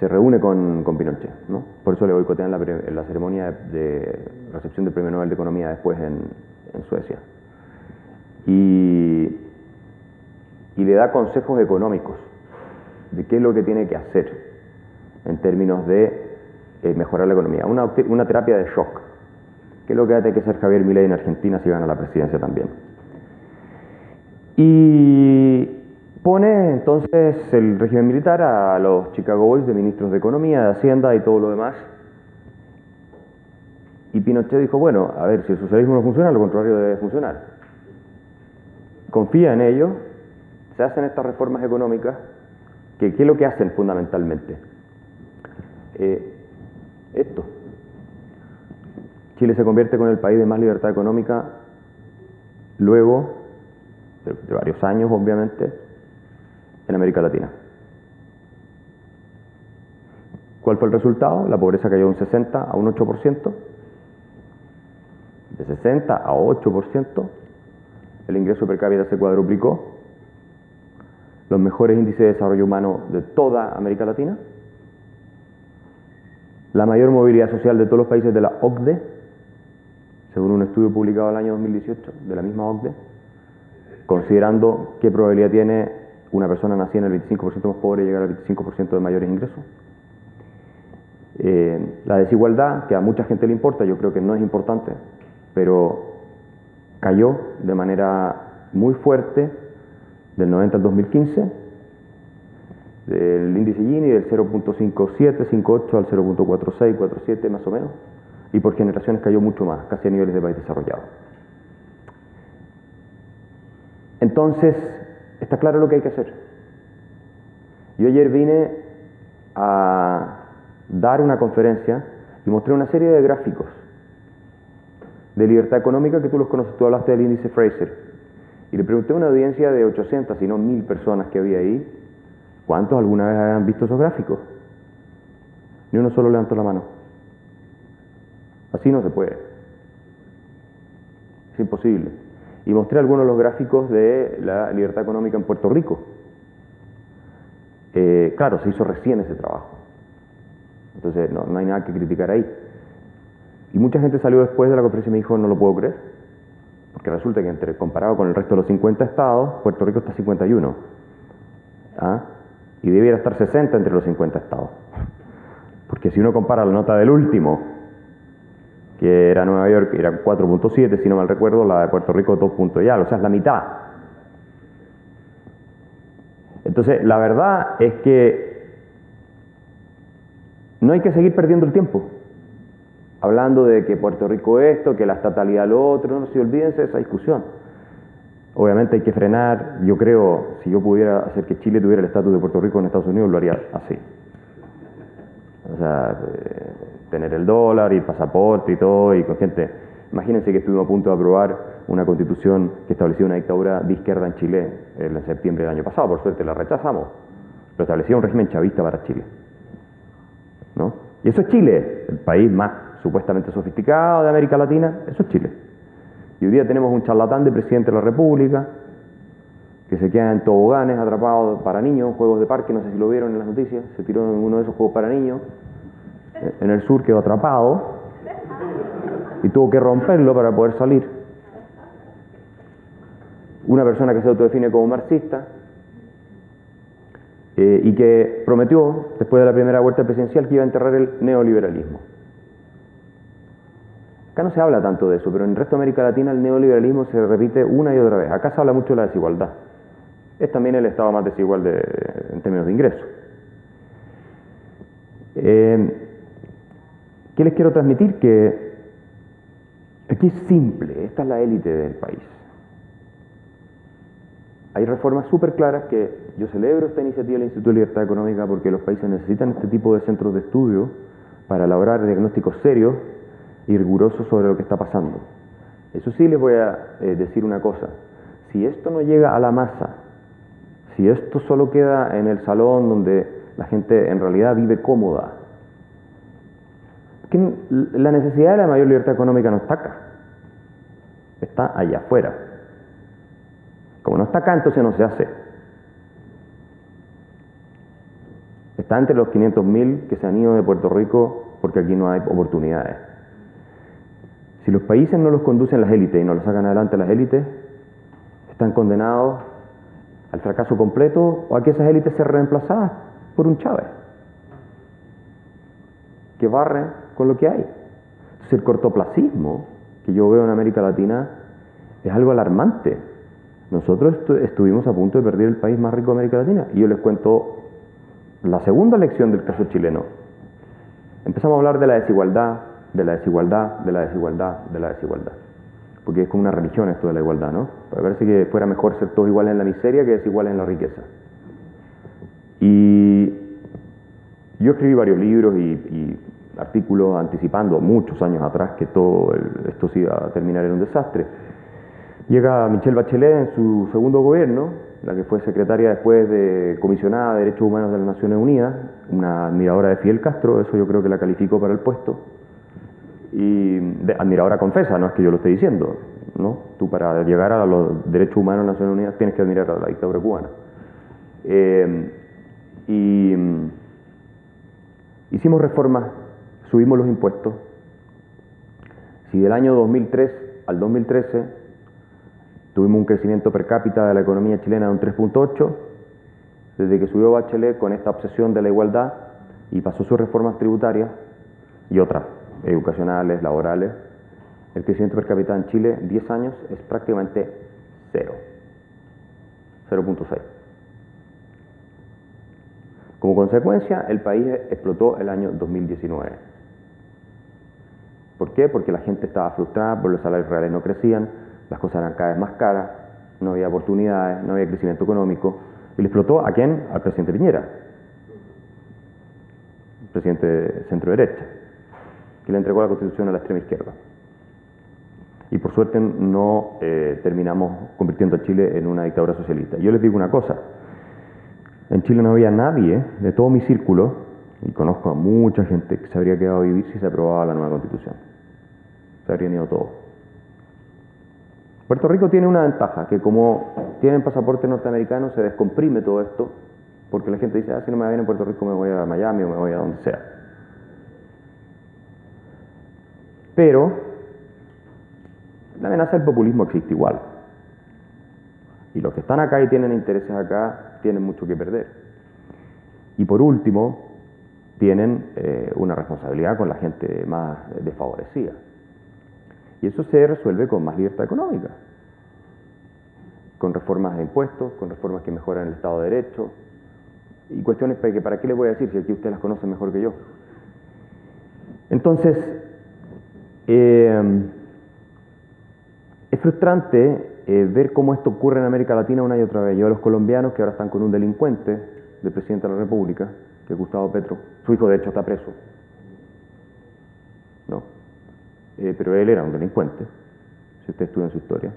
se reúne con Pinochet, ¿no? Por eso le boicotean la ceremonia de recepción del Premio Nobel de Economía después en Suecia. Y le da consejos económicos de qué es lo que tiene que hacer en términos de mejorar la economía. Una terapia de shock, que es lo que va a tener que hacer Javier Milei en Argentina si gana la presidencia también. Y pone entonces el régimen militar a los Chicago Boys de ministros de Economía, de Hacienda y todo lo demás. Y Pinochet dijo, bueno, a ver, si el socialismo no funciona, lo contrario debe funcionar. Confía en ello, se hacen estas reformas económicas, que ¿qué es lo que hacen fundamentalmente? Esto. Chile se convierte con el país de más libertad económica luego de varios años, obviamente, en América Latina. ¿Cuál fue el resultado? La pobreza cayó de un 60 a un 8%, de 60 a 8%, el ingreso per cápita se cuadruplicó, los mejores índices de desarrollo humano de toda América Latina, la mayor movilidad social de todos los países de la OCDE, según un estudio publicado en el año 2018 de la misma OCDE, considerando qué probabilidad tiene una persona nacida en el 25% más pobre llegar al 25% de mayores ingresos. La desigualdad, que a mucha gente le importa, yo creo que no es importante, pero cayó de manera muy fuerte del 90 al 2015, del índice Gini del 0.5758 al 0.4647 más o menos, y por generaciones cayó mucho más, casi a niveles de país desarrollado. Entonces, está claro lo que hay que hacer. Yo ayer vine a dar una conferencia y mostré una serie de gráficos de libertad económica que tú los conoces, tú hablaste del índice Fraser, y le pregunté a una audiencia de 800, si no 1000 personas que había ahí, ¿cuántos alguna vez habían visto esos gráficos? Ni uno solo levantó la mano. Así no se puede. Es imposible. Y mostré algunos de los gráficos de la libertad económica en Puerto Rico. Claro, se hizo recién ese trabajo. Entonces no hay nada que criticar ahí. Y mucha gente salió después de la conferencia y me dijo, no lo puedo creer. Porque resulta que comparado con el resto de los 50 estados, Puerto Rico está 51. ¿Ah? Y debiera estar 60 entre los 50 estados. Porque si uno compara la nota del último, que era Nueva York, era 4.7, si no mal recuerdo, la de Puerto Rico 2. Y algo, o sea, es la mitad. Entonces, la verdad es que no hay que seguir perdiendo el tiempo hablando de que Puerto Rico esto, que la estatalidad lo otro, no se olvídense de esa discusión. Obviamente hay que frenar. Yo creo, si yo pudiera hacer que Chile tuviera el estatus de Puerto Rico en Estados Unidos, lo haría así. O sea, tener el dólar y el pasaporte y todo, y con gente. Imagínense que estuvimos a punto de aprobar una constitución que establecía una dictadura de izquierda en Chile en septiembre del año pasado. Por suerte la rechazamos, pero establecía un régimen chavista para Chile, ¿no? Y eso es Chile, el país más supuestamente sofisticado de América Latina. Eso es Chile. Y hoy día tenemos un charlatán de presidente de la República que se queda en toboganes atrapado para niños, juegos de parque, no sé si lo vieron en las noticias, se tiró en uno de esos juegos para niños, en el sur quedó atrapado y tuvo que romperlo para poder salir. Una persona que se autodefine como marxista y que prometió, después de la primera vuelta presidencial, que iba a enterrar el neoliberalismo. Acá no se habla tanto de eso, pero en el resto de América Latina el neoliberalismo se repite una y otra vez. Acá se habla mucho de la desigualdad. Es también el estado más desigual en términos de ingresos. ¿Qué les quiero transmitir? Que aquí es simple, esta es la élite del país. Hay reformas súper claras que yo celebro esta iniciativa del Instituto de Libertad Económica porque los países necesitan este tipo de centros de estudio para elaborar diagnósticos serios y rigurosos sobre lo que está pasando. Eso sí les voy a decir una cosa. Si esto no llega a la masa, si esto solo queda en el salón donde la gente en realidad vive cómoda, que la necesidad de la mayor libertad económica no está acá, está allá afuera. Como no está acá, entonces no se hace. Está entre los 500.000 que se han ido de Puerto Rico porque aquí no hay oportunidades. Si los países no los conducen las élites y no los sacan adelante las élites, están condenados al fracaso completo o a que esas élites sean reemplazadas por un Chávez que barre con lo que hay. Entonces el cortoplacismo que yo veo en América Latina es algo alarmante. Nosotros estuvimos a punto de perder el país más rico de América Latina y yo les cuento la segunda lección del caso chileno. Empezamos a hablar de la desigualdad, de la desigualdad, de la desigualdad, de la desigualdad. Porque es como una religión esto de la igualdad, ¿no? Me parece que fuera mejor ser todos iguales en la miseria que desiguales en la riqueza. Y yo escribí varios libros y artículos anticipando muchos años atrás que todo esto se iba a terminar en un desastre. Llega Michelle Bachelet en su segundo gobierno, la que fue secretaria después de comisionada de Derechos Humanos de las Naciones Unidas, una admiradora de Fidel Castro, eso yo creo que la calificó para el puesto. Y admiradora confesa, no es que yo lo esté diciendo, ¿no? Tú para llegar a los derechos humanos de las Naciones Unidas tienes que admirar a la dictadura cubana. Hicimos reformas, subimos los impuestos. Si del año 2003 al 2013 tuvimos un crecimiento per cápita de la economía chilena de un 3.8, desde que subió Bachelet con esta obsesión de la igualdad y pasó sus reformas tributarias y otras educacionales, laborales, el crecimiento per cápita en Chile, 10 años, es prácticamente cero. 0.6. Como consecuencia, el país explotó el año 2019. ¿Por qué? Porque la gente estaba frustrada, porque los salarios reales no crecían, las cosas eran cada vez más caras, no había oportunidades, no había crecimiento económico. ¿Y le explotó a quién? Al presidente Piñera, el presidente de centro-derecha, que le entregó la Constitución a la extrema izquierda. Y por suerte no terminamos convirtiendo a Chile en una dictadura socialista. Yo les digo una cosa, en Chile no había nadie de todo mi círculo, y conozco a mucha gente que se habría quedado a vivir si se aprobaba la nueva Constitución. Se habrían ido todos. Puerto Rico tiene una ventaja, que como tienen pasaporte norteamericano se descomprime todo esto, porque la gente dice, si no me va bien en Puerto Rico me voy a Miami o me voy a donde sea. Pero la amenaza del populismo existe igual. Y los que están acá y tienen intereses acá tienen mucho que perder. Y por último, tienen una responsabilidad con la gente más desfavorecida. Y eso se resuelve con más libertad económica, con reformas de impuestos, con reformas que mejoran el Estado de Derecho, y cuestiones que para qué les voy a decir si aquí ustedes las conocen mejor que yo. Entonces, es frustrante ver cómo esto ocurre en América Latina una y otra vez. Yo a los colombianos que ahora están con un delincuente del presidente de la República, que es Gustavo Petro, su hijo de hecho está preso, ¿no? Pero él era un delincuente, si ustedes estudian su historia.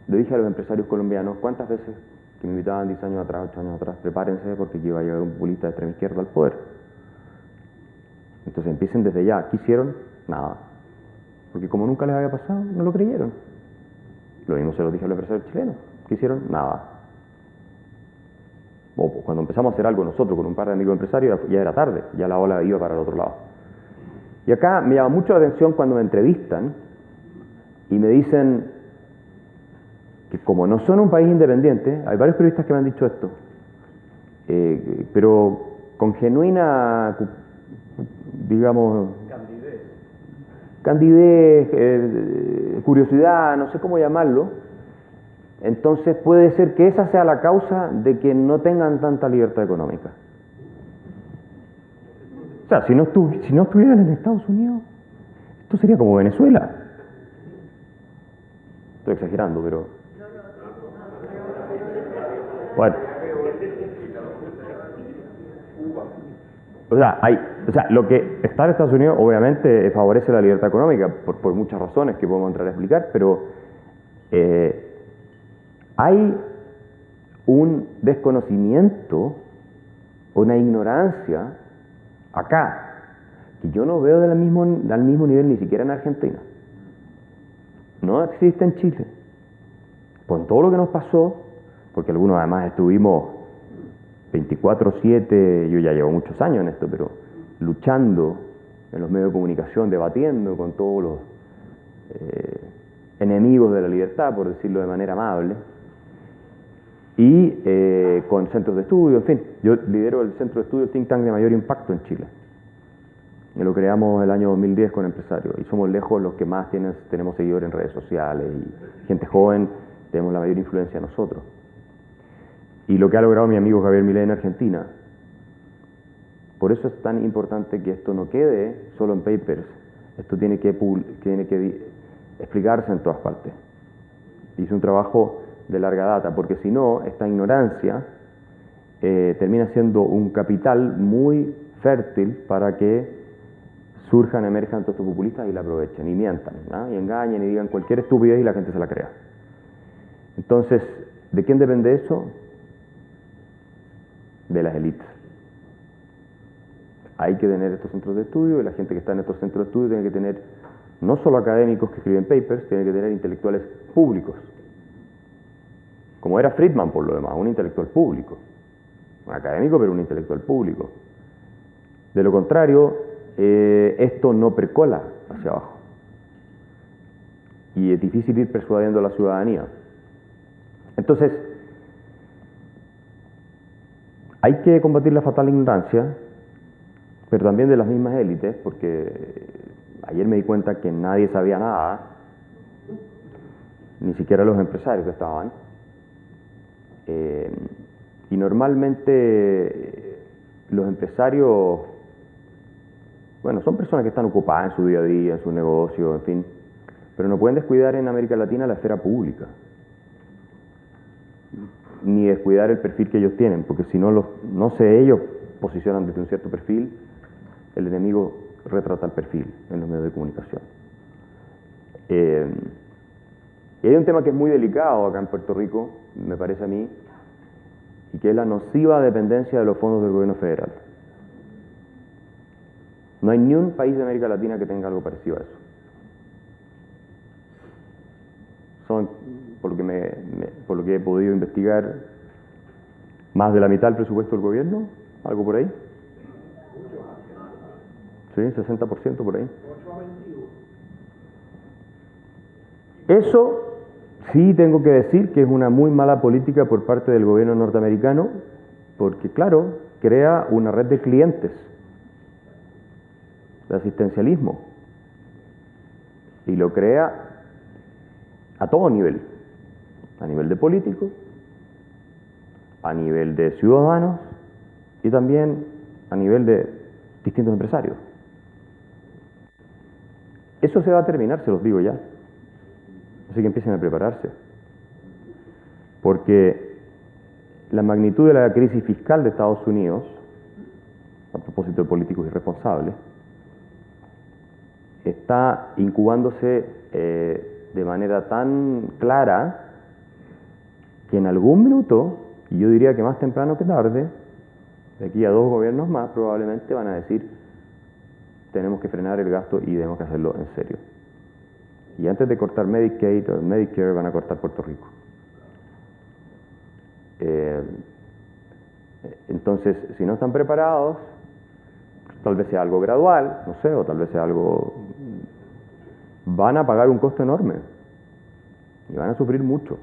Le dije a los empresarios colombianos, ¿cuántas veces que me invitaban 10 años atrás, 8 años atrás, prepárense porque aquí iba a llegar un populista de extrema izquierda al poder? Entonces empiecen desde ya. ¿Qué hicieron? Nada. Porque como nunca les había pasado, no lo creyeron. Lo mismo se lo dije a los empresarios chilenos. ¿Qué hicieron? Nada. Pues cuando empezamos a hacer algo nosotros con un par de amigos empresarios, ya era tarde, ya la ola iba para el otro lado. Y acá me llama mucho la atención cuando me entrevistan y me dicen que como no son un país independiente, hay varios periodistas que me han dicho esto, pero con genuina, digamos, candidez, curiosidad, no sé cómo llamarlo, entonces puede ser que esa sea la causa de que no tengan tanta libertad económica. O sea, si no estuvieran en Estados Unidos, esto sería como Venezuela. Estoy exagerando, pero... Bueno. O sea, lo que está en Estados Unidos obviamente favorece la libertad económica por muchas razones que podemos entrar a explicar, pero hay un desconocimiento, una ignorancia acá, que yo no veo al mismo nivel ni siquiera en Argentina. No existe en Chile. Con todo lo que nos pasó, porque algunos además estuvimos 24/7, yo ya llevo muchos años en esto, pero luchando en los medios de comunicación, debatiendo con todos los enemigos de la libertad, por decirlo de manera amable, y con centros de estudio, en fin. Yo lidero el centro de estudio, el think tank de mayor impacto en Chile. Y lo creamos el año 2010 con empresarios, y somos lejos los que más tenemos seguidores en redes sociales, y gente joven, tenemos la mayor influencia nosotros. Y lo que ha logrado mi amigo Javier Milei en Argentina. Por eso es tan importante que esto no quede solo en papers, esto tiene que explicarse en todas partes. Hice un trabajo de larga data, porque si no, esta ignorancia termina siendo un capital muy fértil para que surjan, emerjan todos estos populistas y la aprovechen, y mientan, ¿no? Y engañen y digan cualquier estupidez y la gente se la crea. Entonces, ¿de quién depende eso? De las élites. Hay que tener estos centros de estudio, y la gente que está en estos centros de estudio tiene que tener no solo académicos que escriben papers, tiene que tener intelectuales públicos. Como era Friedman, por lo demás, un intelectual público. Un académico, pero un intelectual público. De lo contrario, esto no percola hacia abajo. Y es difícil ir persuadiendo a la ciudadanía. Entonces, hay que combatir la fatal ignorancia, pero también de las mismas élites, porque ayer me di cuenta que nadie sabía nada, ni siquiera los empresarios que estaban. Y normalmente los empresarios, bueno, son personas que están ocupadas en su día a día, en su negocio, en fin, pero no pueden descuidar en América Latina la esfera pública, ni descuidar el perfil que ellos tienen, porque si no, no se ellos posicionan desde un cierto perfil, el enemigo retrata el perfil en los medios de comunicación. Y hay un tema que es muy delicado acá en Puerto Rico, me parece a mí, y que es la nociva dependencia de los fondos del gobierno federal. No hay ni un país de América Latina que tenga algo parecido a eso. Son, por lo que he podido investigar, más de la mitad del presupuesto del gobierno, algo por ahí. Sí, 60% por ahí. Eso sí tengo que decir que es una muy mala política por parte del gobierno norteamericano, porque claro, crea una red de clientes de asistencialismo y lo crea a todo nivel, a nivel de políticos, a nivel de ciudadanos y también a nivel de distintos empresarios. Eso se va a terminar, se los digo ya. Así que empiecen a prepararse. Porque la magnitud de la crisis fiscal de Estados Unidos, a propósito de políticos irresponsables, está incubándose de manera tan clara que en algún minuto, y yo diría que más temprano que tarde, de aquí a 2 gobiernos más, probablemente van a decir: tenemos que frenar el gasto y tenemos que hacerlo en serio. Y antes de cortar Medicaid o Medicare, van a cortar Puerto Rico. Entonces, si no están preparados, tal vez sea algo gradual, no sé, o tal vez sea algo... van a pagar un costo enorme y van a sufrir mucho.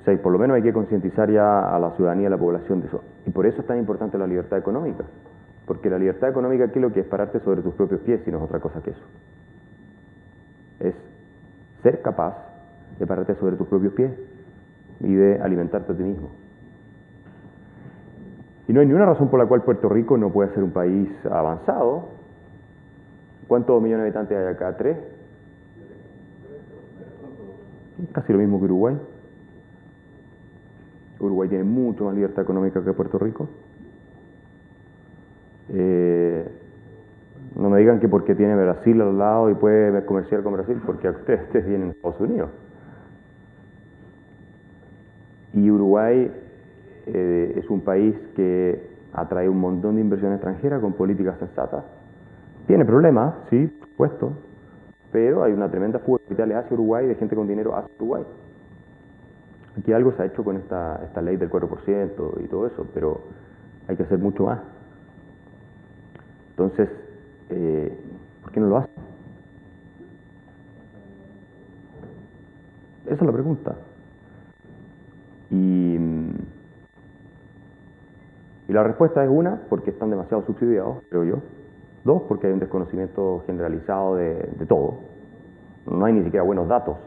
O sea, y por lo menos hay que concientizar ya a la ciudadanía y a la población de eso. Y por eso es tan importante la libertad económica. Porque la libertad económica aquí lo que es pararte sobre tus propios pies y no es otra cosa que eso. Es ser capaz de pararte sobre tus propios pies y de alimentarte a ti mismo. Y no hay ninguna razón por la cual Puerto Rico no pueda ser un país avanzado. ¿Cuántos millones de habitantes hay acá? ¿3? Casi lo mismo que Uruguay. Uruguay tiene mucho más libertad económica que Puerto Rico. No me digan que porque tiene Brasil al lado y puede comerciar con Brasil, porque ustedes tienen Estados Unidos. Y Uruguay es un país que atrae un montón de inversión extranjera con políticas sensatas. Tiene problemas, sí, por supuesto, pero hay una tremenda fuga de capitales hacia Uruguay, de gente con dinero hacia Uruguay. Aquí algo se ha hecho con esta ley del 4% y todo eso, pero hay que hacer mucho más. Entonces, ¿por qué no lo hacen? Esa es la pregunta. Y la respuesta es: 1, porque están demasiado subsidiados, creo yo. 2, porque hay un desconocimiento generalizado de todo. No hay ni siquiera buenos datos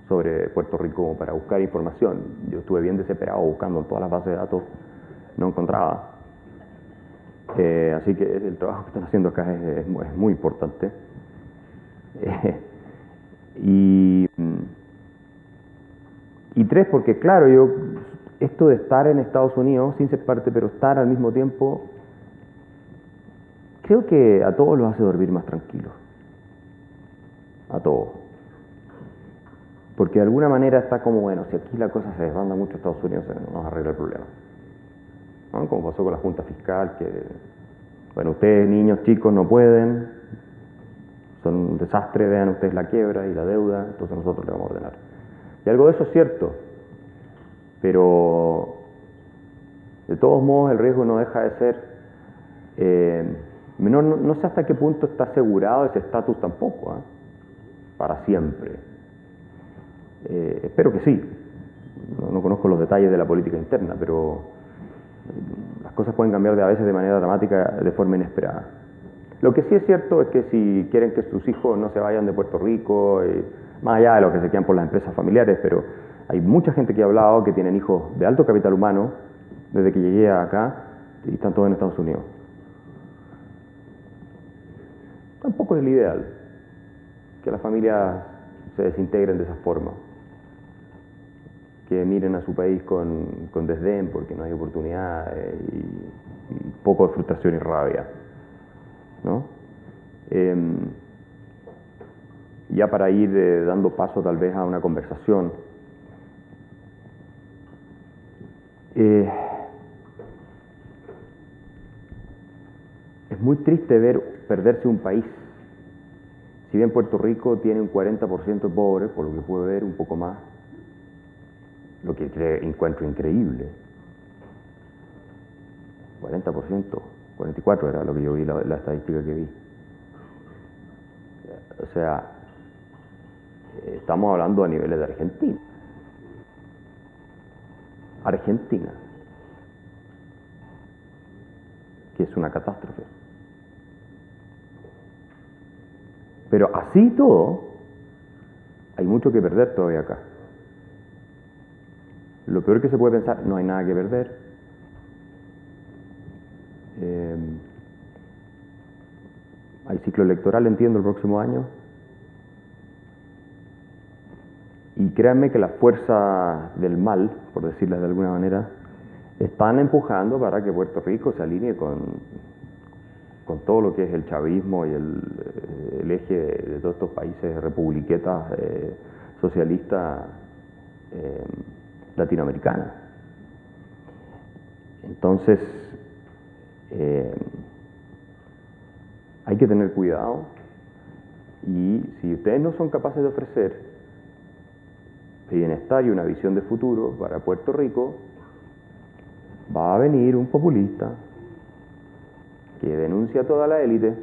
sobre Puerto Rico como para buscar información. Yo estuve bien desesperado buscando en todas las bases de datos, no encontraba. Así que el trabajo que están haciendo acá es muy importante. Y 3, porque claro, esto de estar en Estados Unidos sin ser parte, pero estar al mismo tiempo, creo que a todos los hace dormir más tranquilos. A todos. Porque de alguna manera está como, bueno, si aquí la cosa se desbanda mucho, Estados Unidos nos arregla el problema. ¿No? Como pasó con la Junta Fiscal, que, bueno, ustedes niños chicos no pueden, son un desastre, vean ustedes la quiebra y la deuda, entonces nosotros le vamos a ordenar. Y algo de eso es cierto, pero de todos modos el riesgo no deja de ser, no sé hasta qué punto está asegurado ese estatus tampoco, para siempre. Espero que sí. No conozco los detalles de la política interna, pero las cosas pueden cambiar a veces de manera dramática, de forma inesperada. Lo que sí es cierto es que si quieren que sus hijos no se vayan de Puerto Rico, más allá de lo que se quedan por las empresas familiares, pero Hay mucha gente que ha hablado que tienen hijos de alto capital humano desde que llegué acá y están todos en Estados Unidos. Tampoco es el ideal que las familias se desintegren de esa forma, que miren a su país con desdén porque no hay oportunidades y poco de frustración y rabia, ¿no? Ya para ir dando paso tal vez a una conversación, es muy triste ver perderse un país. Si bien Puerto Rico tiene un 40% de pobres, por lo que puede ver un poco más, lo que encuentro increíble. 40%, 44% era lo que yo vi, la estadística que vi. O sea, estamos hablando a niveles de Argentina. Argentina, que es una catástrofe. Pero así todo, hay mucho que perder todavía acá. Lo peor que se puede pensar, no hay nada que perder. Hay ciclo electoral, entiendo, el próximo año. Y créanme que las fuerzas del mal, por decirlas de alguna manera, están empujando para que Puerto Rico se alinee con todo lo que es el chavismo y el eje de todos estos países republiquetas socialistas latinoamericanas. Entonces, hay que tener cuidado y si ustedes no son capaces de ofrecer bienestar y una visión de futuro para Puerto Rico, va a venir un populista que denuncia a toda la élite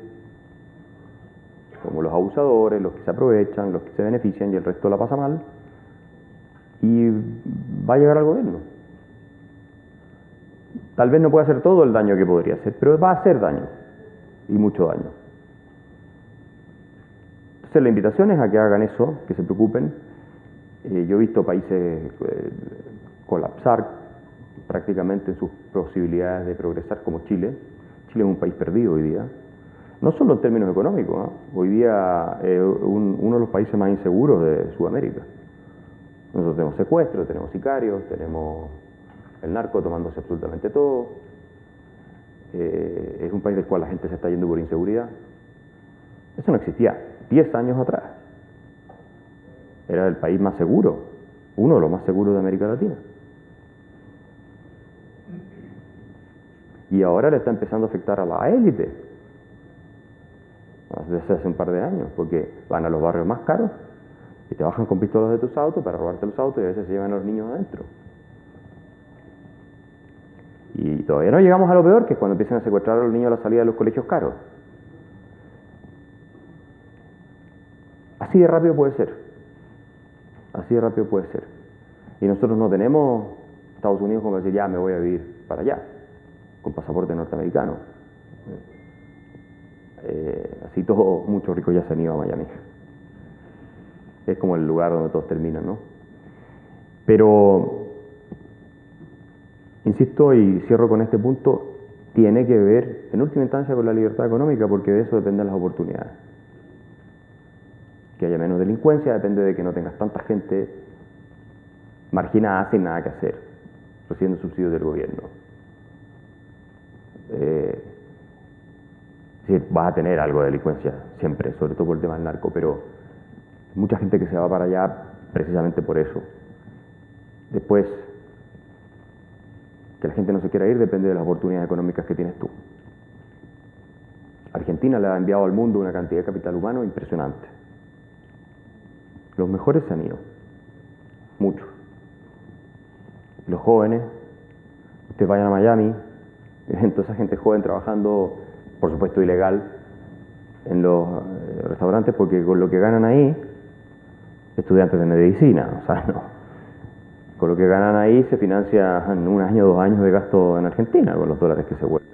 como los abusadores, los que se aprovechan, los que se benefician y el resto la pasa mal, y va a llegar al gobierno. Tal vez no pueda hacer todo el daño que podría hacer, pero va a hacer daño, y mucho daño. Entonces la invitación es a que hagan eso, que se preocupen. Yo he visto países colapsar prácticamente en sus posibilidades de progresar como Chile. Chile es un país perdido hoy día. No solo en términos económicos, ¿no? Hoy día es uno de los países más inseguros de Sudamérica. Nosotros tenemos secuestros, tenemos sicarios, tenemos el narco tomándose absolutamente todo. Es un país del cual la gente se está yendo por inseguridad. Eso no existía 10 años atrás. Era el país más seguro, uno de los más seguros de América Latina. Y ahora le está empezando a afectar a la élite, desde hace un par de años, porque van a los barrios más caros y te bajan con pistolas de tus autos para robarte los autos y a veces se llevan a los niños adentro. Y todavía no llegamos a lo peor, que es cuando empiezan a secuestrar a los niños a la salida de los colegios caros. Así de rápido puede ser. Así de rápido puede ser. Y nosotros no tenemos Estados Unidos como decir, ya me voy a vivir para allá, con pasaporte norteamericano. Así todos, muchos ricos ya se han ido a Miami. Es como el lugar donde todos terminan, ¿no? Pero, insisto y cierro con este punto, tiene que ver, en última instancia, con la libertad económica, porque de eso dependen las oportunidades. Que haya menos delincuencia depende de que no tengas tanta gente marginada sin nada que hacer, recibiendo subsidios del gobierno. Sí, vas a tener algo de delincuencia siempre, sobre todo por el tema del narco, pero mucha gente que se va para allá precisamente por eso. Después, que la gente no se quiera ir depende de las oportunidades económicas que tienes tú. Argentina le ha enviado al mundo una cantidad de capital humano impresionante. Los mejores se han ido, muchos. Los jóvenes, ustedes vayan a Miami, ven toda esa gente joven trabajando, por supuesto ilegal, en los restaurantes, porque con lo que ganan ahí, estudiantes de medicina, o sea, no. Con lo que ganan ahí se financian un año, 2 años de gasto en Argentina, con los dólares que se vuelven.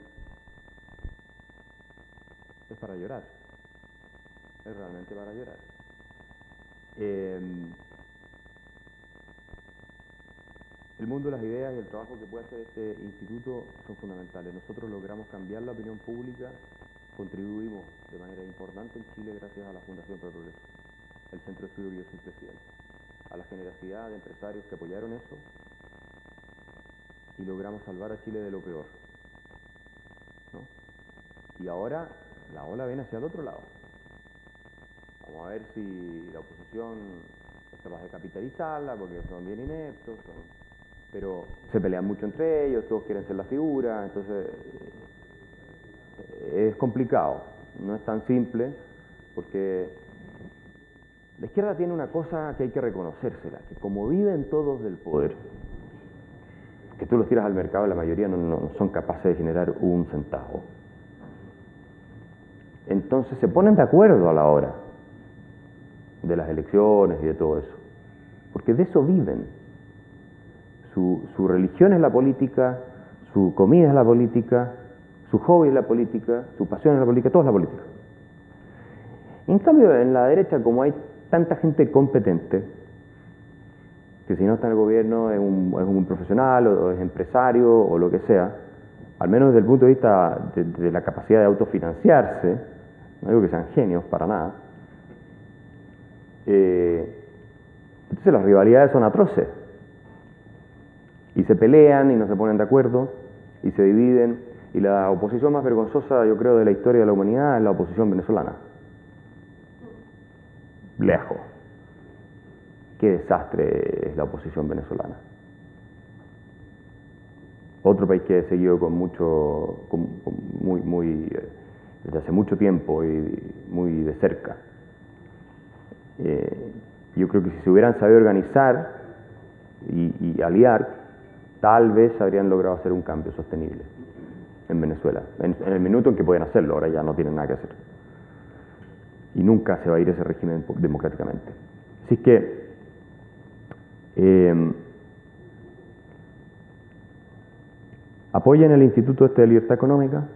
Es para llorar, es realmente para llorar. El mundo de las ideas y el trabajo que puede hacer este instituto son fundamentales. Nosotros logramos cambiar la opinión pública, contribuimos de manera importante en Chile gracias a la Fundación para el Progreso, el centro de estudio que yo soy presidente, a la generosidad de empresarios que apoyaron eso y logramos salvar a Chile de lo peor, ¿no? Y ahora la ola viene hacia el otro lado. Vamos a ver si la oposición es capaz de capitalizarla, porque son bien ineptos, pero se pelean mucho entre ellos, todos quieren ser la figura, entonces es complicado, no es tan simple, porque la izquierda tiene una cosa que hay que reconocérsela, que como viven todos del poder, que tú los tiras al mercado y la mayoría no son capaces de generar un centavo. Entonces se ponen de acuerdo a la hora de las elecciones y de todo eso, porque de eso viven. Su religión es la política, su comida es la política, su hobby es la política, su pasión es la política, todo es la política. En cambio, en la derecha, como hay tanta gente competente, que si no está en el gobierno es un profesional o es empresario o lo que sea, al menos desde el punto de vista de la capacidad de autofinanciarse, no digo que sean genios para nada, entonces las rivalidades son atroces. Y se pelean y no se ponen de acuerdo y se dividen. Y la oposición más vergonzosa, yo creo, de la historia de la humanidad es la oposición venezolana. Lejos. Qué desastre es la oposición venezolana. Otro país que he seguido desde hace mucho tiempo y muy de cerca. Yo creo que si se hubieran sabido organizar y aliar, tal vez habrían logrado hacer un cambio sostenible en Venezuela, en el minuto en que pueden hacerlo, ahora ya no tienen nada que hacer. Y nunca se va a ir ese régimen democráticamente. Así que, apoyen el Instituto de Libertad Económica,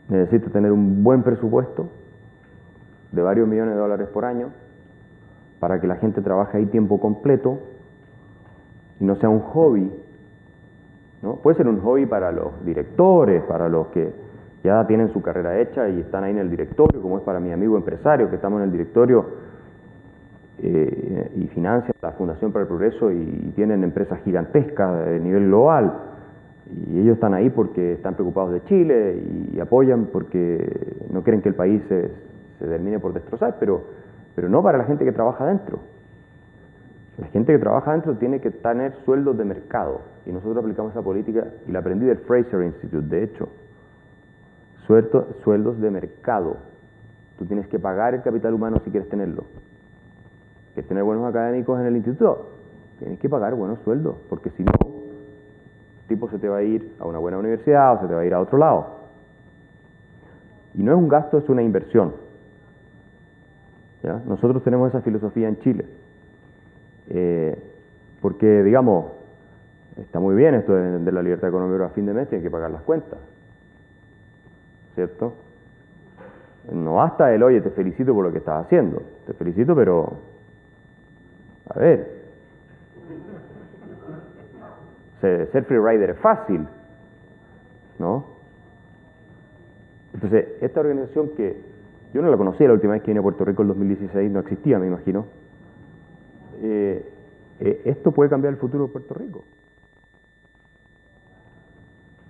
necesita tener un buen presupuesto de varios millones de dólares por año, para que la gente trabaje ahí tiempo completo, y no sea un hobby, ¿no? Puede ser un hobby para los directores, para los que ya tienen su carrera hecha y están ahí en el directorio, como es para mi amigo empresario, que estamos en el directorio y financia la Fundación para el Progreso y tienen empresas gigantescas de nivel global, y ellos están ahí porque están preocupados de Chile y apoyan porque no quieren que el país se termine por destrozar, pero no para la gente que trabaja adentro. La gente que trabaja adentro tiene que tener sueldos de mercado, y nosotros aplicamos esa política y la aprendí del Fraser Institute, de hecho. Sueldos de mercado. Tú tienes que pagar el capital humano si quieres tenerlo. ¿Quieres tener buenos académicos en el instituto? Tienes que pagar buenos sueldos, porque si no, el tipo se te va a ir a una buena universidad o se te va a ir a otro lado. Y no es un gasto, es una inversión. ¿Ya? Nosotros tenemos esa filosofía en Chile. Porque, digamos, está muy bien esto de la libertad económica, pero a fin de mes tienen que pagar las cuentas, ¿cierto? No basta el, oye, te felicito por lo que estás haciendo, te felicito, pero, a ver, ser freerider es fácil, ¿no? Entonces, esta organización que yo no la conocía la última vez que vine a Puerto Rico, en 2016, no existía, me imagino. Esto puede cambiar el futuro de Puerto Rico.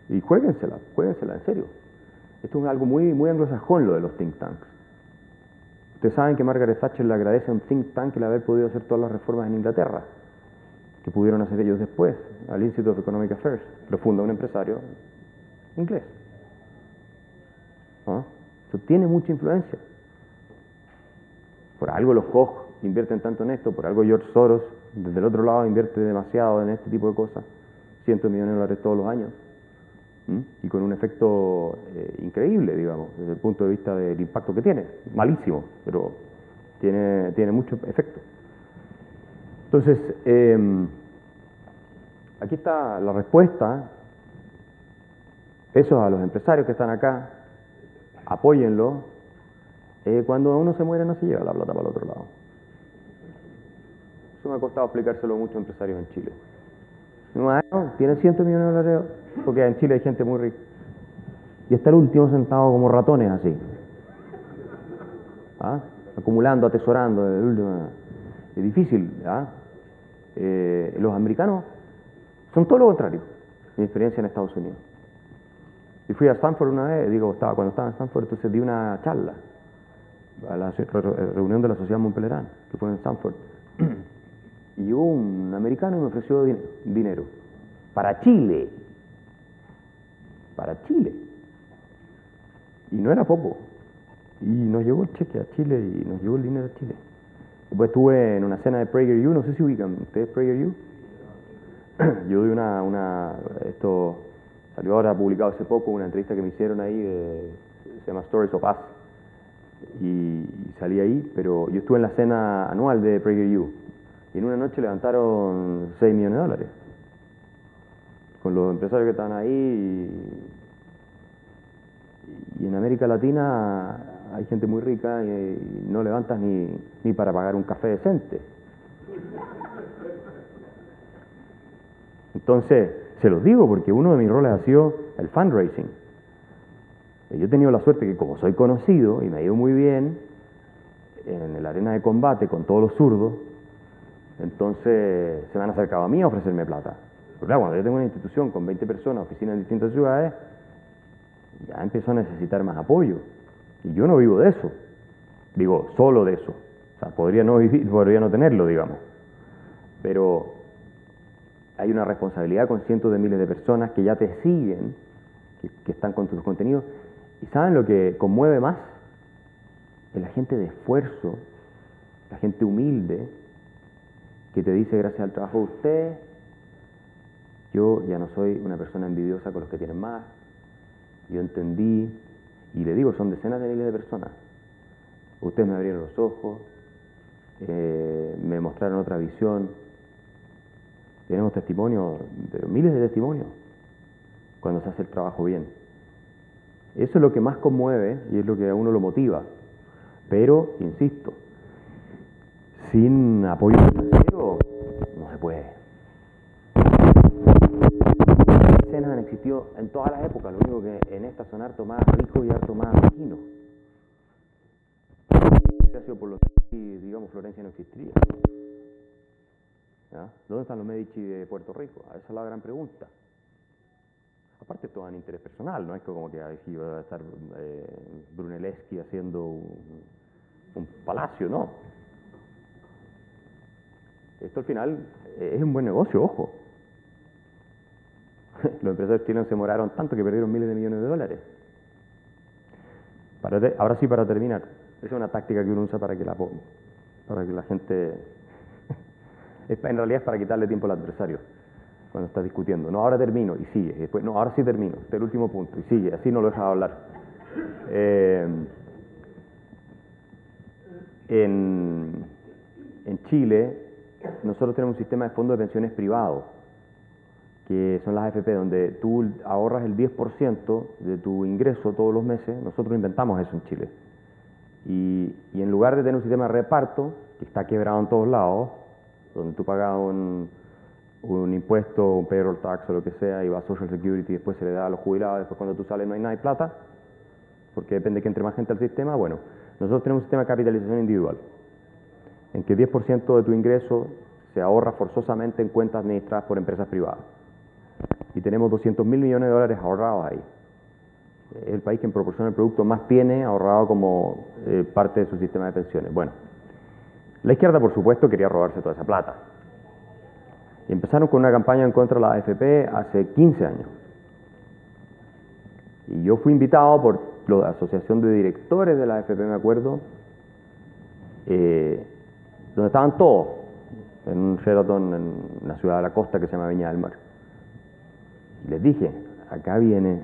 Y juéguensela en serio. Esto es algo muy anglosajón, lo de los think tanks. Ustedes saben que Margaret Thatcher le agradece a un think tank el haber podido hacer todas las reformas en Inglaterra, que pudieron hacer ellos después, al Institute of Economic Affairs. Lo funda un empresario inglés. ¿No? Eso tiene mucha influencia. Por algo los Koch invierten tanto en esto, por algo George Soros, desde el otro lado, invierte demasiado en este tipo de cosas, cientos de millones de dólares todos los años, y con un efecto increíble, digamos, desde el punto de vista del impacto que tiene. Malísimo, pero tiene mucho efecto. Entonces, aquí está la respuesta. Eso a los empresarios que están acá, apóyenlo. Cuando uno se muere no se lleva la plata para el otro lado. Eso me ha costado explicárselo a muchos empresarios en Chile. Bueno, tiene cientos de millones de dólares, porque en Chile hay gente muy rica. Y está el último sentado como ratones así. ¿Ah? Acumulando, atesorando. El último. Es difícil. ¿Ah? Los americanos son todo lo contrario. Mi experiencia en Estados Unidos. Y fui a Stanford una vez, cuando estaba en Stanford, entonces di una charla a la reunión de la Sociedad Montpellier, que fue en Stanford. Y llegó un americano y me ofreció dinero. Para Chile. Para Chile. Y no era poco. Y nos llegó el cheque a Chile y nos llegó el dinero a Chile. Después estuve en una cena de PragerU, no sé si ubican ustedes PragerU. Yo di esto salió ahora publicado hace poco, una entrevista que me hicieron ahí, se llama Stories of Us, y salí ahí, pero yo estuve en la cena anual de PragerU, y en una noche levantaron $6 millones, con los empresarios que estaban ahí, y en América Latina hay gente muy rica y no levantas ni para pagar un café decente. Entonces, se los digo porque uno de mis roles ha sido el fundraising. Yo he tenido la suerte que como soy conocido y me ha ido muy bien en la arena de combate con todos los zurdos, entonces se me han acercado a mí a ofrecerme plata. Pero claro, cuando yo tengo una institución con 20 personas, oficinas en distintas ciudades, ya empezó a necesitar más apoyo. Y yo no vivo de eso, vivo solo de eso. O sea, podría no vivir, podría no tenerlo, digamos. Pero hay una responsabilidad con cientos de miles de personas que ya te siguen, que están con tus contenidos. ¿Y saben lo que conmueve más? Es la gente de esfuerzo, la gente humilde, que te dice, gracias al trabajo de usted, yo ya no soy una persona envidiosa con los que tienen más, yo entendí, y le digo, son decenas de miles de personas. Ustedes me abrieron los ojos, me mostraron otra visión. Tenemos testimonios, miles de testimonios, cuando se hace el trabajo bien. Eso es lo que más conmueve y es lo que a uno lo motiva. Pero, insisto, sin apoyo financiero no se puede. Escenas han existido en todas las épocas, lo único que en esta son harto más ricos y harto más finos. Si hubiera sido por los Medici, digamos, Florencia no existiría. ¿Ya? ¿Dónde están los Medici de Puerto Rico? Esa es la gran pregunta. Aparte, todo en interés personal, no es como que aquí va a estar Brunelleschi haciendo un palacio, no. Esto al final es un buen negocio, ojo. Los empresarios chilenos se moraron tanto que perdieron miles de millones de dólares. Ahora sí, para terminar, esa es una táctica que uno usa para que la gente... en realidad es para quitarle tiempo al adversario cuando está discutiendo. No, ahora termino, y sigue. Y después, no, ahora sí termino, este es el último punto, y sigue, así no lo deja hablar. En Chile, nosotros tenemos un sistema de fondos de pensiones privados, que son las AFP, donde tú ahorras el 10% de tu ingreso todos los meses. Nosotros inventamos eso en Chile. Y en lugar de tener un sistema de reparto, que está quebrado en todos lados, donde tú pagas un impuesto, un payroll tax o lo que sea, y va a Social Security y después se le da a los jubilados, después cuando tú sales no hay nada de plata, porque depende que entre más gente al sistema. Bueno, nosotros tenemos un sistema de capitalización individual, en que 10% de tu ingreso se ahorra forzosamente en cuentas administradas por empresas privadas. Y tenemos 200.000 millones de dólares ahorrados ahí. Es el país que en proporción al producto más tiene ahorrado como parte de su sistema de pensiones. Bueno, la izquierda, por supuesto, quería robarse toda esa plata. Y empezaron con una campaña en contra de la AFP hace 15 años. Y yo fui invitado por la Asociación de Directores de la AFP, me acuerdo, donde estaban todos, en un Sheraton en una ciudad de la costa que se llama Viña del Mar. Y les dije, acá viene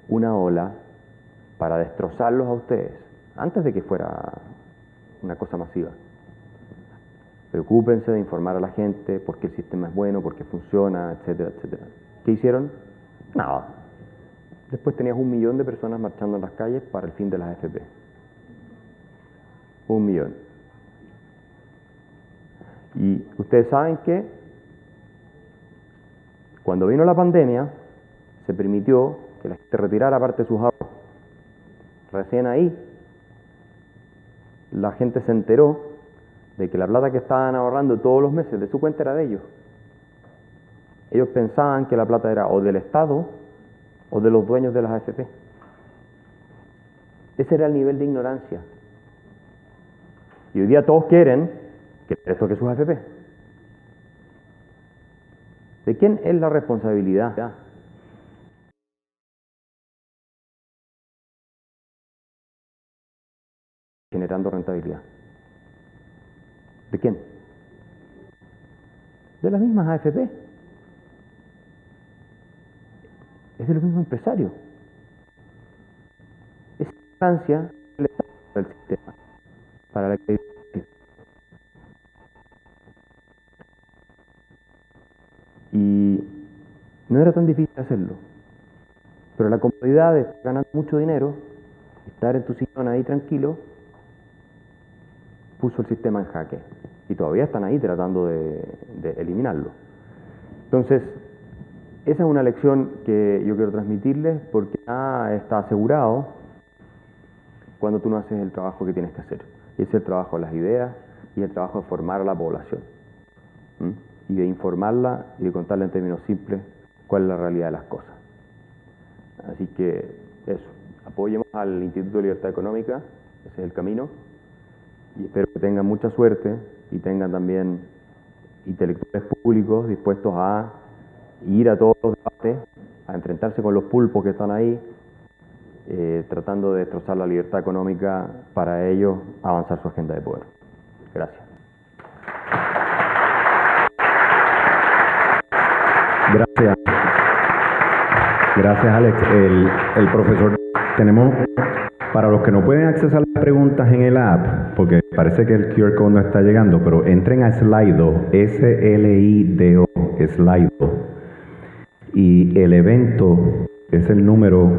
una ola para destrozarlos a ustedes, antes de que fuera una cosa masiva. Preocúpense de informar a la gente porque el sistema es bueno, porque funciona, etcétera, etcétera. ¿Qué hicieron? Nada. Después tenías 1 millón de personas marchando en las calles para el fin de las AFP. 1 millón. Y ustedes saben que Cuando vino la pandemia, se permitió que la gente retirara parte de sus ahorros. Recién ahí, la gente se enteró de que la plata que estaban ahorrando todos los meses de su cuenta era de ellos. Ellos pensaban que la plata era o del Estado o de los dueños de las AFP. Ese era el nivel de ignorancia. Y hoy día todos quieren que les toque sus AFP. ¿De quién es la responsabilidad? Generando rentabilidad. ¿De quién? De las mismas AFP. Es de los mismos empresarios. Esa instancia del Estado para el sistema, para la que y no era tan difícil hacerlo. Pero la comodidad de estar ganando mucho dinero, estar en tu sillón ahí tranquilo, puso el sistema en jaque. Y todavía están ahí tratando de eliminarlo. Entonces, esa es una lección que yo quiero transmitirles porque ya está asegurado cuando tú no haces el trabajo que tienes que hacer. Y ese es el trabajo de las ideas y el trabajo de formar a la población. Y de informarla y de contarle en términos simples cuál es la realidad de las cosas. Así que eso, apoyemos al Instituto de Libertad Económica, ese es el camino, y espero que tengan mucha suerte y tengan también intelectuales públicos dispuestos a ir a todos los debates, a enfrentarse con los pulpos que están ahí, tratando de destrozar la libertad económica para ellos avanzar su agenda de poder. Gracias. Gracias. Gracias, Alex. El profesor, tenemos, para los que no pueden accesar las preguntas en el app, porque parece que el QR code no está llegando, pero entren a Slido, S-L-I-D-O, Slido, y el evento es el número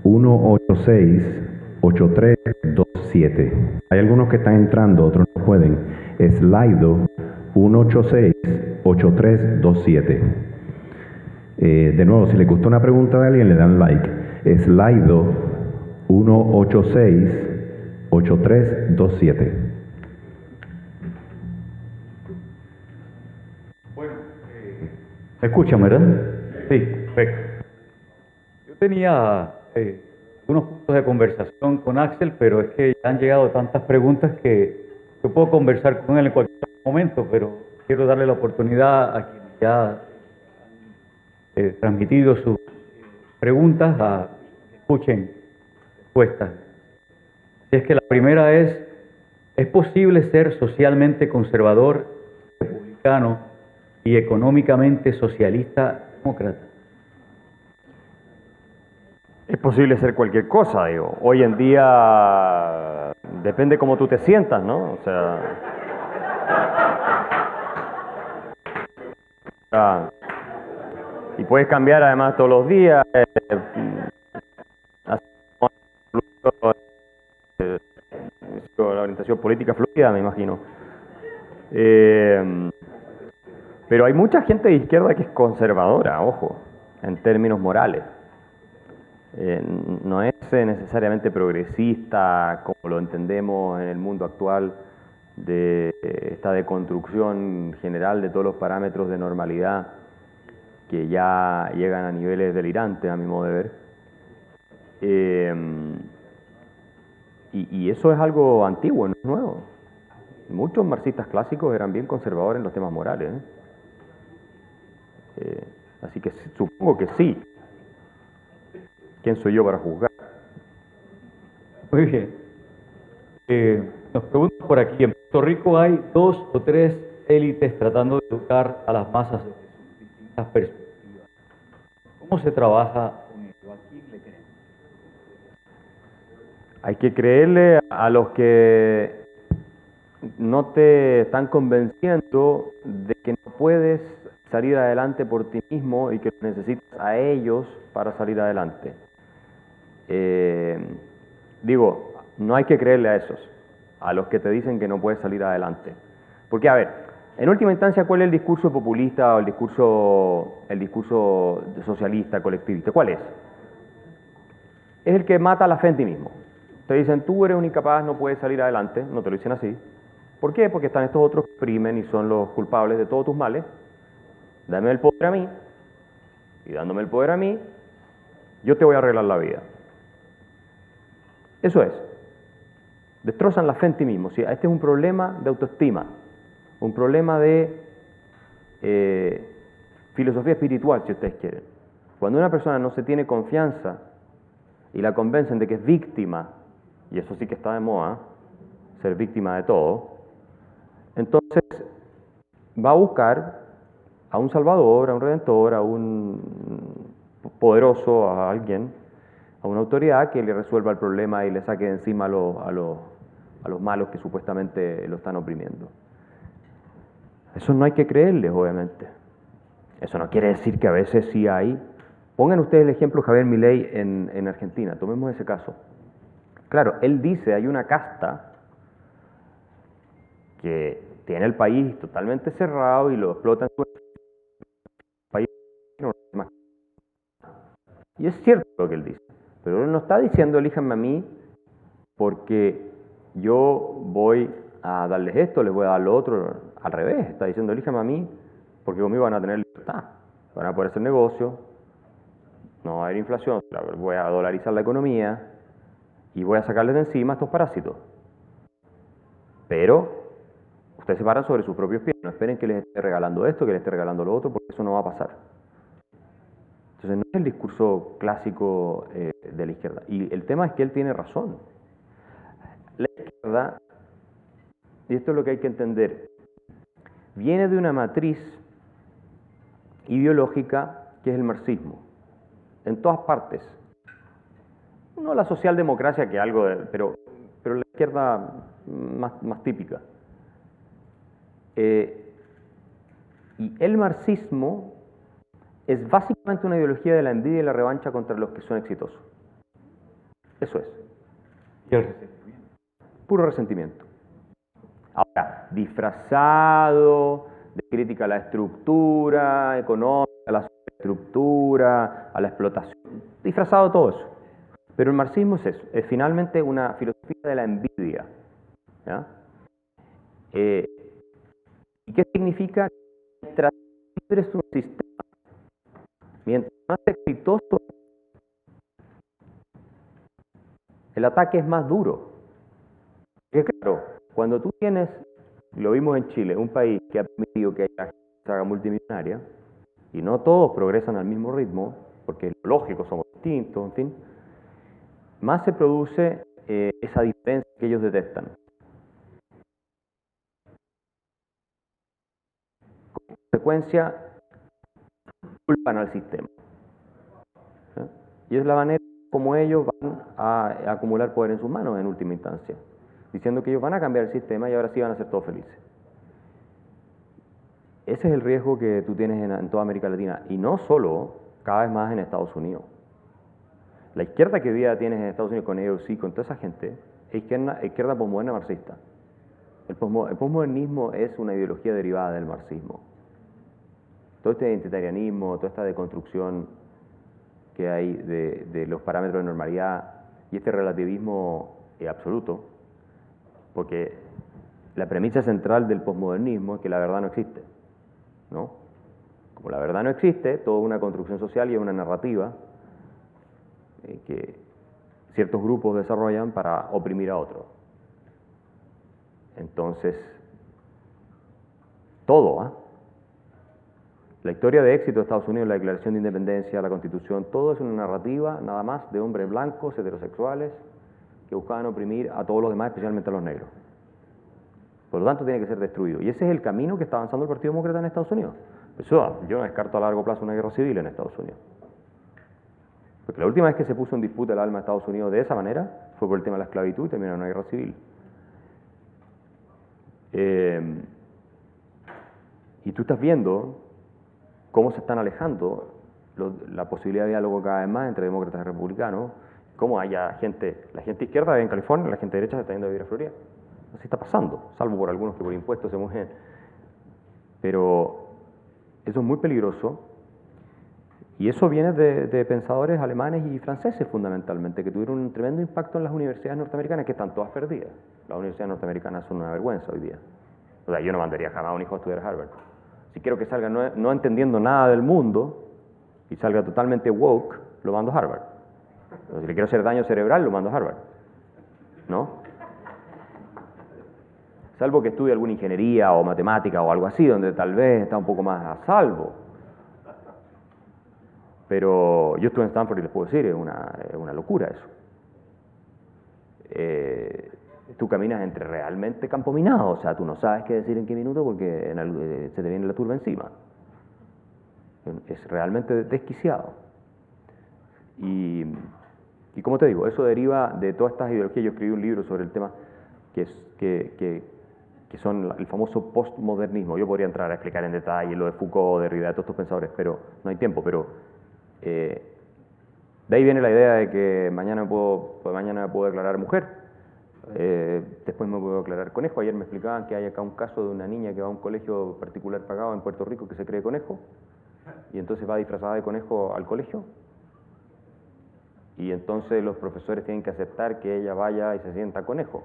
186-8327. Hay algunos que están entrando, otros no pueden. Slido 186-8327. De nuevo, si les gustó una pregunta de alguien, le dan like. Slido 186-8327. Bueno, ¿me escuchan, verdad? Sí, perfecto. Yo tenía unos puntos de conversación con Axel, pero es que ya han llegado tantas preguntas que yo puedo conversar con él en cualquier momento, pero quiero darle la oportunidad a quienes ya transmitido sus preguntas a que escuchen respuestas. Así es que la primera ¿es posible ser socialmente conservador, republicano y económicamente socialista demócrata? Es posible ser cualquier cosa, digo. Hoy en día depende cómo tú te sientas, ¿no? O sea... y puedes cambiar además todos los días. La orientación política fluida, me imagino. Pero hay mucha gente de izquierda que es conservadora, ojo, en términos morales. No es necesariamente progresista como lo entendemos en el mundo actual de esta deconstrucción general de todos los parámetros de normalidad que ya llegan a niveles delirantes, a mi modo de ver. Y eso es algo antiguo, no es nuevo. Muchos marxistas clásicos eran bien conservadores en los temas morales. Así que supongo que sí. ¿Quién soy yo para juzgar? Muy bien. Nos preguntan por aquí, en Puerto Rico hay 2 o 3 élites tratando de educar a las masas desde sus distintas perspectivas. ¿Cómo se trabaja con ello? ¿A quién le creemos? Hay que creerle a los que no te están convenciendo de que no puedes salir adelante por ti mismo y que necesitas a ellos para salir adelante. Digo, no hay que creerle a esos, a los que te dicen que no puedes salir adelante. Porque, a ver, En última instancia, ¿cuál es el discurso populista o el discurso socialista, colectivista? ¿Cuál es? Es el que mata la fe en ti mismo. Te dicen, tú eres un incapaz, no puedes salir adelante, no te lo dicen así. ¿Por qué? Porque están estos otros que oprimen y son los culpables de todos tus males. Dame el poder a mí, y dándome el poder a mí, yo te voy a arreglar la vida. Eso es. Destrozan la fe en ti mismo. ¿Sí? Este es un problema de autoestima, un problema de filosofía espiritual, si ustedes quieren. Cuando una persona no se tiene confianza y la convencen de que es víctima, y eso sí que está de moda, ser víctima de todo, entonces va a buscar a un salvador, a un redentor, a un poderoso, a alguien, a una autoridad que le resuelva el problema y le saque de encima a los malos que supuestamente lo están oprimiendo. Eso no hay que creerles, obviamente. Eso no quiere decir que a veces sí hay. Pongan ustedes el ejemplo de Javier Milei en Argentina, tomemos ese caso. Claro, él dice, hay una casta que tiene el país totalmente cerrado y lo explotan en su país. Y es cierto lo que él dice, pero él no está diciendo elíjanme a mí porque yo voy a darles esto, les voy a dar lo otro. Al revés, está diciendo elíjanme a mí porque conmigo van a tener libertad, van a poder hacer negocio, no va a haber inflación, voy a dolarizar la economía y voy a sacarles de encima a estos parásitos. Pero ustedes se paran sobre sus propios pies, no esperen que les esté regalando esto, que les esté regalando lo otro, porque eso no va a pasar. Entonces no es el discurso clásico de la izquierda. Y el tema es que él tiene razón. La izquierda, y esto es lo que hay que entender, viene de una matriz ideológica que es el marxismo. En todas partes. No la socialdemocracia, que algo pero la izquierda más típica. Y el marxismo es básicamente una ideología de la envidia y la revancha contra los que son exitosos. Eso es. Y el resentimiento. Puro resentimiento. Ahora, disfrazado de crítica a la estructura económica, a la estructura, a la explotación, disfrazado todo eso. Pero el marxismo es eso, es finalmente una filosofía de la envidia. ¿Ya? ¿Y qué significa? Mientras eres un sistema, mientras más exitoso, el ataque es más duro. Porque claro, cuando tú tienes, lo vimos en Chile, un país que ha permitido que haya gente que se haga multimillonaria, y no todos progresan al mismo ritmo, porque es lógico, somos distintos, en fin, más se produce esa diferencia que ellos detestan. Como consecuencia, culpan al sistema. ¿Sí? Y es la manera como ellos van a acumular poder en sus manos en última instancia, diciendo que ellos van a cambiar el sistema y ahora sí van a ser todos felices. Ese es el riesgo que tú tienes en toda América Latina, y no solo, cada vez más en Estados Unidos. La izquierda que hoy día tienes en Estados Unidos con AOC, con toda esa gente, es izquierda posmoderna marxista. El posmodernismo es una ideología derivada del marxismo. Todo este identitarianismo, toda esta deconstrucción que hay de los parámetros de normalidad y este relativismo absoluto, porque la premisa central del posmodernismo es que la verdad no existe, ¿no? Como la verdad no existe, toda una construcción social y una narrativa que ciertos grupos desarrollan para oprimir a otros. Entonces, todo, ¿eh? La historia de éxito de Estados Unidos, la Declaración de Independencia, la Constitución, todo es una narrativa nada más de hombres blancos, heterosexuales, que buscaban oprimir a todos los demás, especialmente a los negros. Por lo tanto, tiene que ser destruido. Y ese es el camino que está avanzando el Partido Demócrata en Estados Unidos. Eso, yo no descarto a largo plazo una guerra civil en Estados Unidos. Porque la última vez que se puso en disputa el alma de Estados Unidos de esa manera fue por el tema de la esclavitud y terminó en una guerra civil. Y tú estás viendo cómo se están alejando la posibilidad de diálogo cada vez más entre demócratas y republicanos, cómo haya gente, la gente izquierda en California, la gente derecha se está yendo a vivir a Florida. Así está pasando, salvo por algunos que por impuestos se mueven. Pero eso es muy peligroso. Y eso viene de pensadores alemanes y franceses fundamentalmente, que tuvieron un tremendo impacto en las universidades norteamericanas, que están todas perdidas. Las universidades norteamericanas son una vergüenza hoy día. O sea, yo no mandaría jamás a un hijo a estudiar a Harvard. Si quiero que salga no entendiendo nada del mundo y salga totalmente woke, lo mando a Harvard. O si le quiero hacer daño cerebral, lo mando a Harvard. ¿No? Salvo que estudie alguna ingeniería o matemática o algo así, donde tal vez está un poco más a salvo. Pero yo estuve en Stanford y les puedo decir, es una locura eso. Tú caminas entre realmente campo minado, o sea, tú no sabes qué decir en qué minuto porque se te viene la turba encima. Es realmente desquiciado. Y como te digo, eso deriva de todas estas ideologías. Yo escribí un libro sobre el tema que son el famoso postmodernismo. Yo podría entrar a explicar en detalle lo de Foucault, Derrida, de todos estos pensadores, pero no hay tiempo. Pero de ahí viene la idea de que mañana me puedo declarar mujer, después me puedo declarar conejo. Ayer me explicaban que hay acá un caso de una niña que va a un colegio particular pagado en Puerto Rico que se cree conejo, y entonces va disfrazada de conejo al colegio, y entonces los profesores tienen que aceptar que ella vaya y se sienta conejo.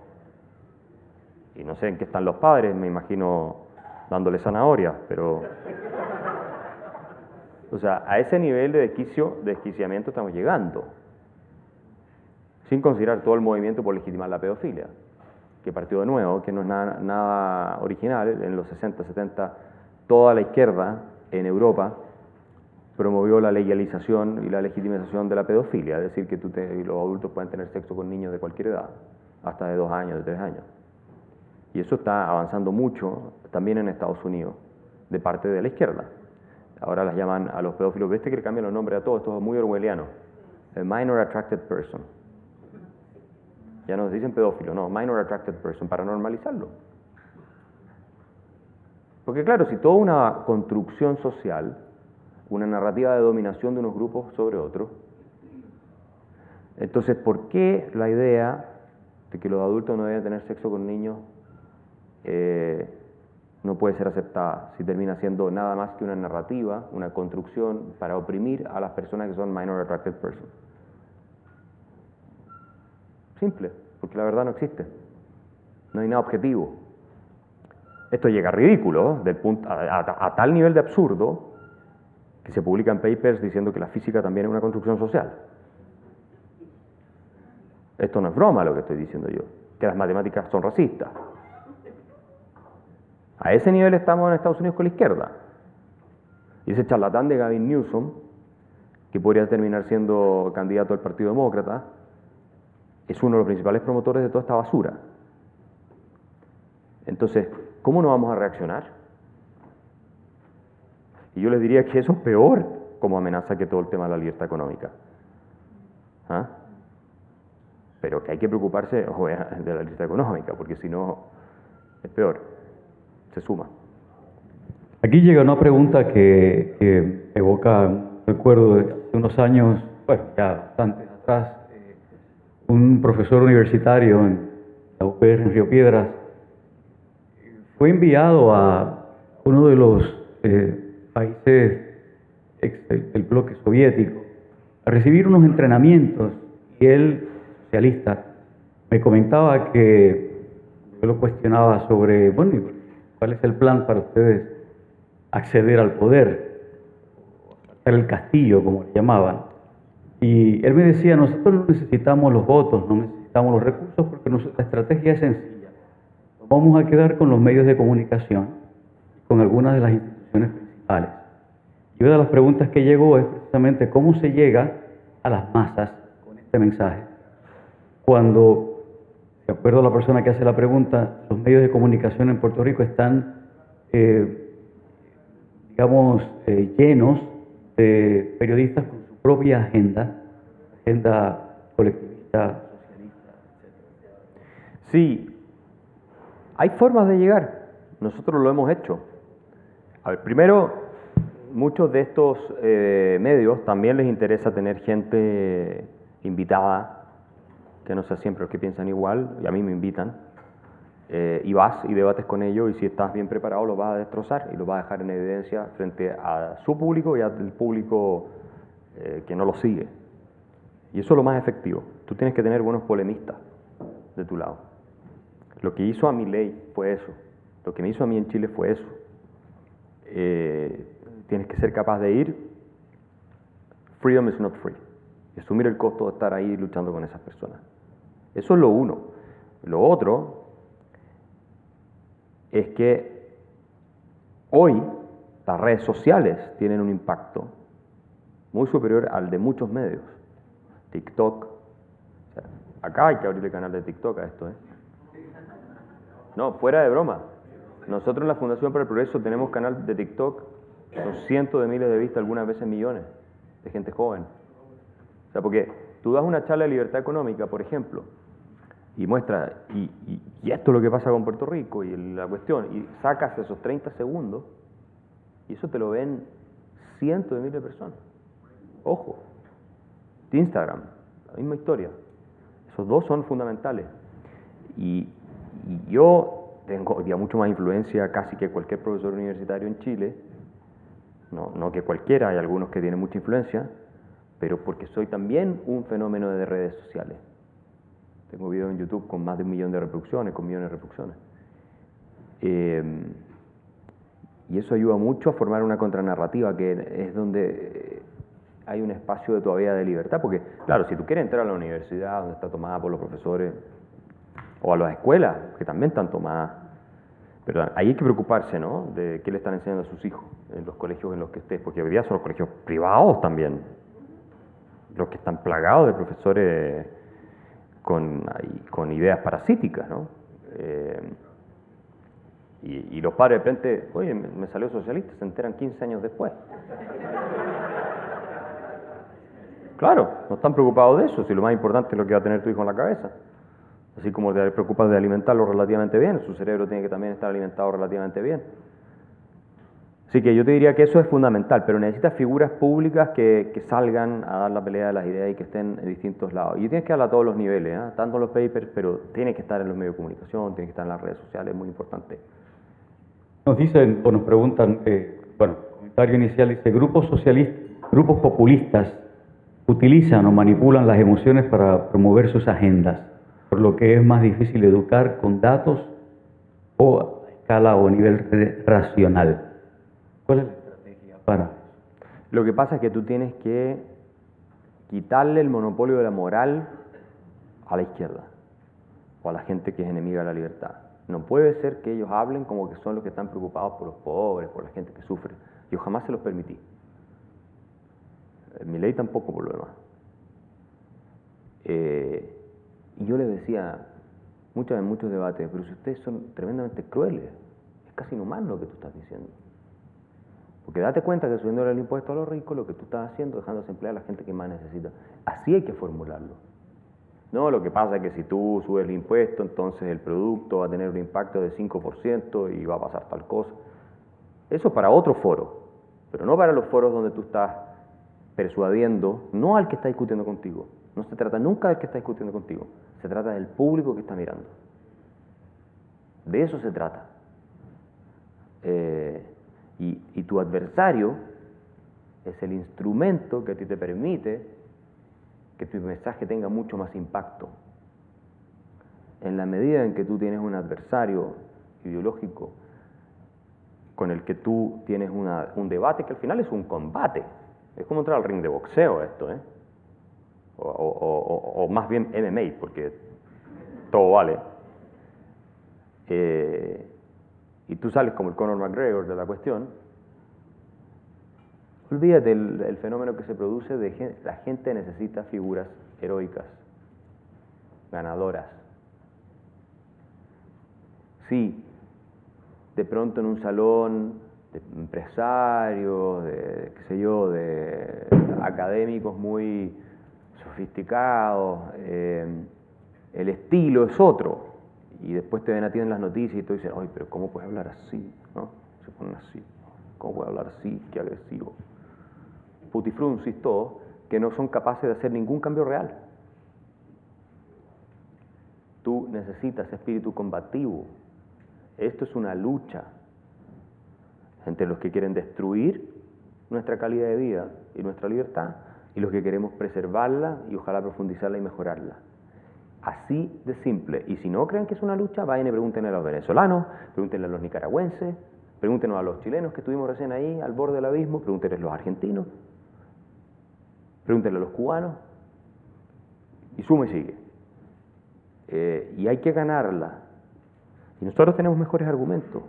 Y no sé en qué están los padres, me imagino dándole zanahorias, pero... O sea, a ese nivel de desquiciamiento estamos llegando, sin considerar todo el movimiento por legitimar la pedofilia, que partió de nuevo, que no es nada original. En los 60, 70, toda la izquierda en Europa promovió la legalización y la legitimización de la pedofilia, es decir, que los adultos pueden tener sexo con niños de cualquier edad, hasta de 2 años, de 3 años. Y eso está avanzando mucho también en Estados Unidos, de parte de la izquierda. Ahora las llaman a los pedófilos, ¿viste que le cambian los nombres a todos? Esto es muy orwelliano. A minor attracted person. Ya no se dicen pedófilo, no, minor attracted person, para normalizarlo. Porque claro, si toda una construcción social, una narrativa de dominación de unos grupos sobre otros, entonces, ¿por qué la idea de que los adultos no deben tener sexo con niños no puede ser aceptada si termina siendo nada más que una narrativa, una construcción para oprimir a las personas que son minor attracted person? Simple, porque la verdad no existe. No hay nada objetivo. Esto llega a ridículo, a tal nivel de absurdo, que se publican papers diciendo que la física también es una construcción social. Esto no es broma lo que estoy diciendo yo, que las matemáticas son racistas. A ese nivel estamos en Estados Unidos con la izquierda. Y ese charlatán de Gavin Newsom, que podría terminar siendo candidato al Partido Demócrata, es uno de los principales promotores de toda esta basura. Entonces, ¿cómo no vamos a reaccionar? Y yo les diría que eso es peor como amenaza que todo el tema de la libertad económica. ¿Ah? Pero que hay que preocuparse de la libertad económica, porque si no, es peor. Se suma. Aquí llega una pregunta que evoca un recuerdo de hace unos años, bueno, ya bastante atrás, un profesor universitario en la UPR en Río Piedras fue enviado a uno de los países del bloque soviético a recibir unos entrenamientos, y él, socialista, me comentaba que yo lo cuestionaba sobre, bueno, ¿cuál es el plan para ustedes acceder al poder? Hacer el castillo, como le llamaban. Y él me decía, nosotros no necesitamos los votos, no necesitamos los recursos, porque la estrategia es sencilla. Nos vamos a quedar con los medios de comunicación, con algunas de las instituciones principales. Y una de las preguntas que llegó es precisamente cómo se llega a las masas con este mensaje. Cuando, de acuerdo a la persona que hace la pregunta, los medios de comunicación en Puerto Rico están, llenos de periodistas con su propia agenda colectivista, socialista, etc. Sí, hay formas de llegar. Nosotros lo hemos hecho. A ver, primero, muchos de estos medios también les interesa tener gente invitada, que no sea siempre los que piensan igual, y a mí me invitan. y vas y debates con ellos, y si estás bien preparado los vas a destrozar y los vas a dejar en evidencia frente a su público y al público que no lo sigue. Y eso es lo más efectivo. Tú tienes que tener buenos polemistas de tu lado. Lo que hizo a Milei fue eso. Lo que me hizo a mí en Chile fue eso. Tienes que ser capaz de ir. Freedom is not free. Y asumir el costo de estar ahí luchando con esas personas. Eso es lo uno. Lo otro es que hoy las redes sociales tienen un impacto muy superior al de muchos medios. TikTok. O sea, acá hay que abrirle canal de TikTok a esto, ¿eh? No, fuera de broma. Nosotros en la Fundación para el Progreso tenemos canal de TikTok con cientos de miles de vistas, algunas veces millones, de gente joven. O sea, porque tú das una charla de libertad económica, por ejemplo, y muestras, y esto es lo que pasa con Puerto Rico, y la cuestión, y sacas esos 30 segundos, y eso te lo ven cientos de miles de personas. Ojo, de Instagram, la misma historia. Esos dos son fundamentales. Y yo tengo ya mucho más influencia casi que cualquier profesor universitario en Chile, no que cualquiera, hay algunos que tienen mucha influencia, pero porque soy también un fenómeno de redes sociales. Tengo videos en YouTube con más de 1 millón de reproducciones, con millones de reproducciones. Y eso ayuda mucho a formar una contranarrativa, que es donde hay un espacio de todavía de libertad, porque claro, si tú quieres entrar a la universidad donde está tomada por los profesores, o a las escuelas, que también están tomadas, pero ahí hay que preocuparse, ¿no?, de qué le están enseñando a sus hijos en los colegios en los que estés, porque hoy día son los colegios privados también, los que están plagados de profesores con ideas parasíticas, ¿no? Y los padres de repente, oye, me salió socialista, se enteran 15 años después. Claro, no están preocupados de eso, si lo más importante es lo que va a tener tu hijo en la cabeza. Así como te preocupas de alimentarlo relativamente bien, su cerebro tiene que también estar alimentado relativamente bien. Así que yo te diría que eso es fundamental, pero necesitas figuras públicas que salgan a dar la pelea de las ideas y que estén en distintos lados. Y tienes que hablar a todos los niveles, ¿eh? Tanto en los papers, pero tiene que estar en los medios de comunicación, tiene que estar en las redes sociales, es muy importante. Nos dicen, o nos preguntan, comentario inicial, dice, grupos socialistas, grupos populistas utilizan o manipulan las emociones para promover sus agendas, por lo que es más difícil educar con datos o a escala o a nivel racional. ¿Cuál es la estrategia para? Lo que pasa es que tú tienes que quitarle el monopolio de la moral a la izquierda o a la gente que es enemiga de la libertad. No puede ser que ellos hablen como que son los que están preocupados por los pobres, por la gente que sufre. Yo jamás se los permití. Milei tampoco, por lo demás. Y yo les decía en muchos debates, pero si ustedes son tremendamente crueles, es casi inhumano lo que tú estás diciendo. Porque date cuenta que subiendo el impuesto a los ricos, lo que tú estás haciendo es dejando desempleada a la gente que más necesita. Así hay que formularlo. No, lo que pasa es que si tú subes el impuesto, entonces el producto va a tener un impacto de 5% y va a pasar tal cosa. Eso es para otro foro, pero no para los foros donde tú estás persuadiendo, no al que está discutiendo contigo. No se trata nunca del que está discutiendo contigo, se trata del público que está mirando. De eso se trata. Y tu adversario es el instrumento que a ti te permite que tu mensaje tenga mucho más impacto. En la medida en que tú tienes un adversario ideológico con el que tú tienes un debate, que al final es un combate, es como entrar al ring de boxeo esto, ¿eh? O más bien MMA, porque todo vale. Y tú sales como el Conor McGregor de la cuestión, olvídate el fenómeno que se produce de la gente necesita figuras heroicas, ganadoras. Sí, de pronto en un salón de empresarios, de académicos muy sofisticados, el estilo es otro. Y después te ven a ti en las noticias y tú dices, ay, pero ¿cómo puedes hablar así? ¿No? Se ponen así. ¿Cómo puede hablar así? Qué agresivo. Putifruncis todos, que no son capaces de hacer ningún cambio real. Tú necesitas espíritu combativo. Esto es una lucha entre los que quieren destruir nuestra calidad de vida y nuestra libertad y los que queremos preservarla y ojalá profundizarla y mejorarla. Así de simple. Y si no creen que es una lucha, vayan y pregúntenle a los venezolanos, pregúntenle a los nicaragüenses, pregúntenos a los chilenos que estuvimos recién ahí al borde del abismo, pregúntenle a los argentinos, pregúntenle a los cubanos, y suma y sigue. Y hay que ganarla. Y nosotros tenemos mejores argumentos,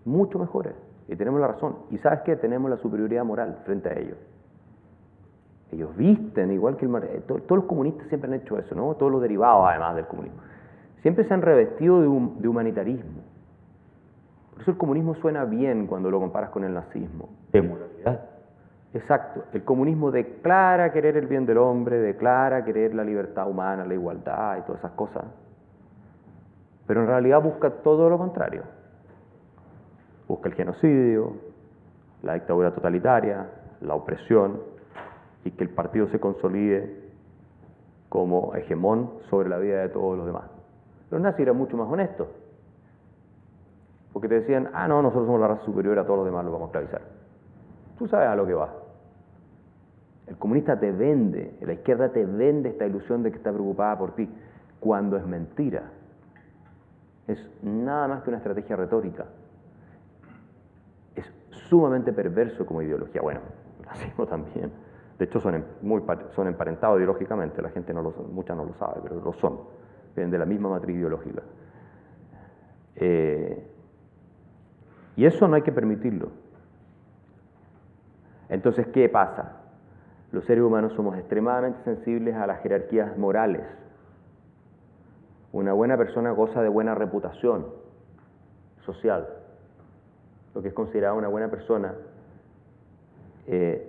mucho mejores, y tenemos la razón. Y ¿sabes qué? Tenemos la superioridad moral frente a ellos. Ellos visten, igual que todos los comunistas siempre han hecho eso, ¿no? Todos los derivados, además del comunismo. Siempre se han revestido de humanitarismo. Por eso el comunismo suena bien cuando lo comparas con el nazismo. De moralidad. Exacto. El comunismo declara querer el bien del hombre, declara querer la libertad humana, la igualdad y todas esas cosas. Pero en realidad busca todo lo contrario. Busca el genocidio, la dictadura totalitaria, la opresión, y que el partido se consolide como hegemón sobre la vida de todos los demás. Los nazis eran mucho más honestos, porque te decían, no, nosotros somos la raza superior, a todos los demás los vamos a esclavizar. Tú sabes a lo que va. El comunista te vende, la izquierda te vende esta ilusión de que está preocupada por ti, cuando es mentira. Es nada más que una estrategia retórica. Es sumamente perverso como ideología. Bueno, el nazismo también. De hecho, son emparentados ideológicamente, la gente mucha no lo sabe, pero lo son. Vienen de la misma matriz ideológica. Y eso no hay que permitirlo. Entonces, ¿qué pasa? Los seres humanos somos extremadamente sensibles a las jerarquías morales. Una buena persona goza de buena reputación social. Lo que es considerado una buena persona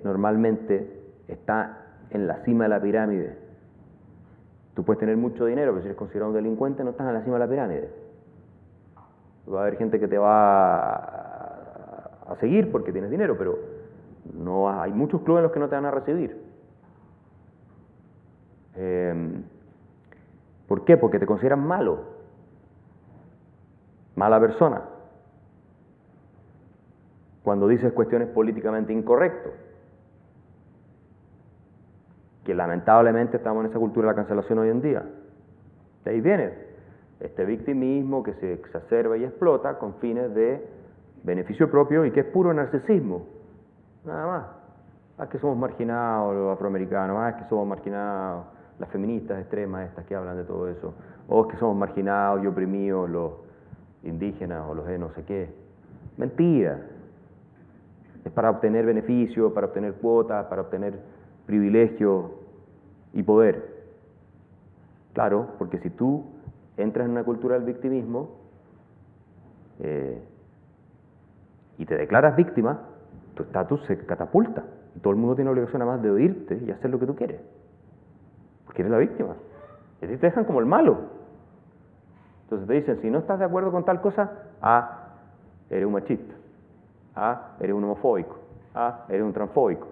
normalmente está en la cima de la pirámide. Tú puedes tener mucho dinero, pero si eres considerado un delincuente no estás en la cima de la pirámide. Va a haber gente que te va a seguir porque tienes dinero, pero no hay muchos clubes en los que no te van a recibir. ¿Por qué? Porque te consideran malo, mala persona, cuando dices cuestiones políticamente incorrectas, que lamentablemente estamos en esa cultura de la cancelación hoy en día. De ahí viene este victimismo que se exacerba y explota con fines de beneficio propio y que es puro narcisismo, nada más. Es que somos marginados los afroamericanos, es que somos marginados las feministas extremas estas que hablan de todo eso, o es que somos marginados y oprimidos los indígenas o los de no sé qué. Mentira. Es para obtener beneficios, para obtener cuotas, para obtener privilegio y poder. Claro, porque si tú entras en una cultura del victimismo y te declaras víctima, tu estatus se catapulta y todo el mundo tiene obligación además de oírte y hacer lo que tú quieres, porque eres la víctima. Y así te dejan como el malo. Entonces te dicen, si no estás de acuerdo con tal cosa, eres un machista, eres un homofóbico, eres un transfóbico,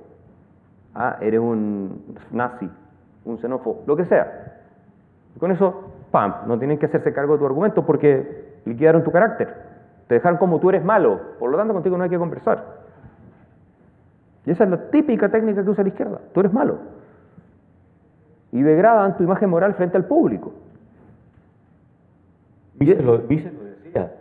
eres un nazi, un xenófobo, lo que sea. Y con eso, ¡pam!, no tienen que hacerse cargo de tu argumento porque liquidaron tu carácter. Te dejaron como tú eres malo, por lo tanto contigo no hay que conversar. Y esa es la típica técnica que usa la izquierda. Tú eres malo. Y degradan tu imagen moral frente al público. Mises lo decía,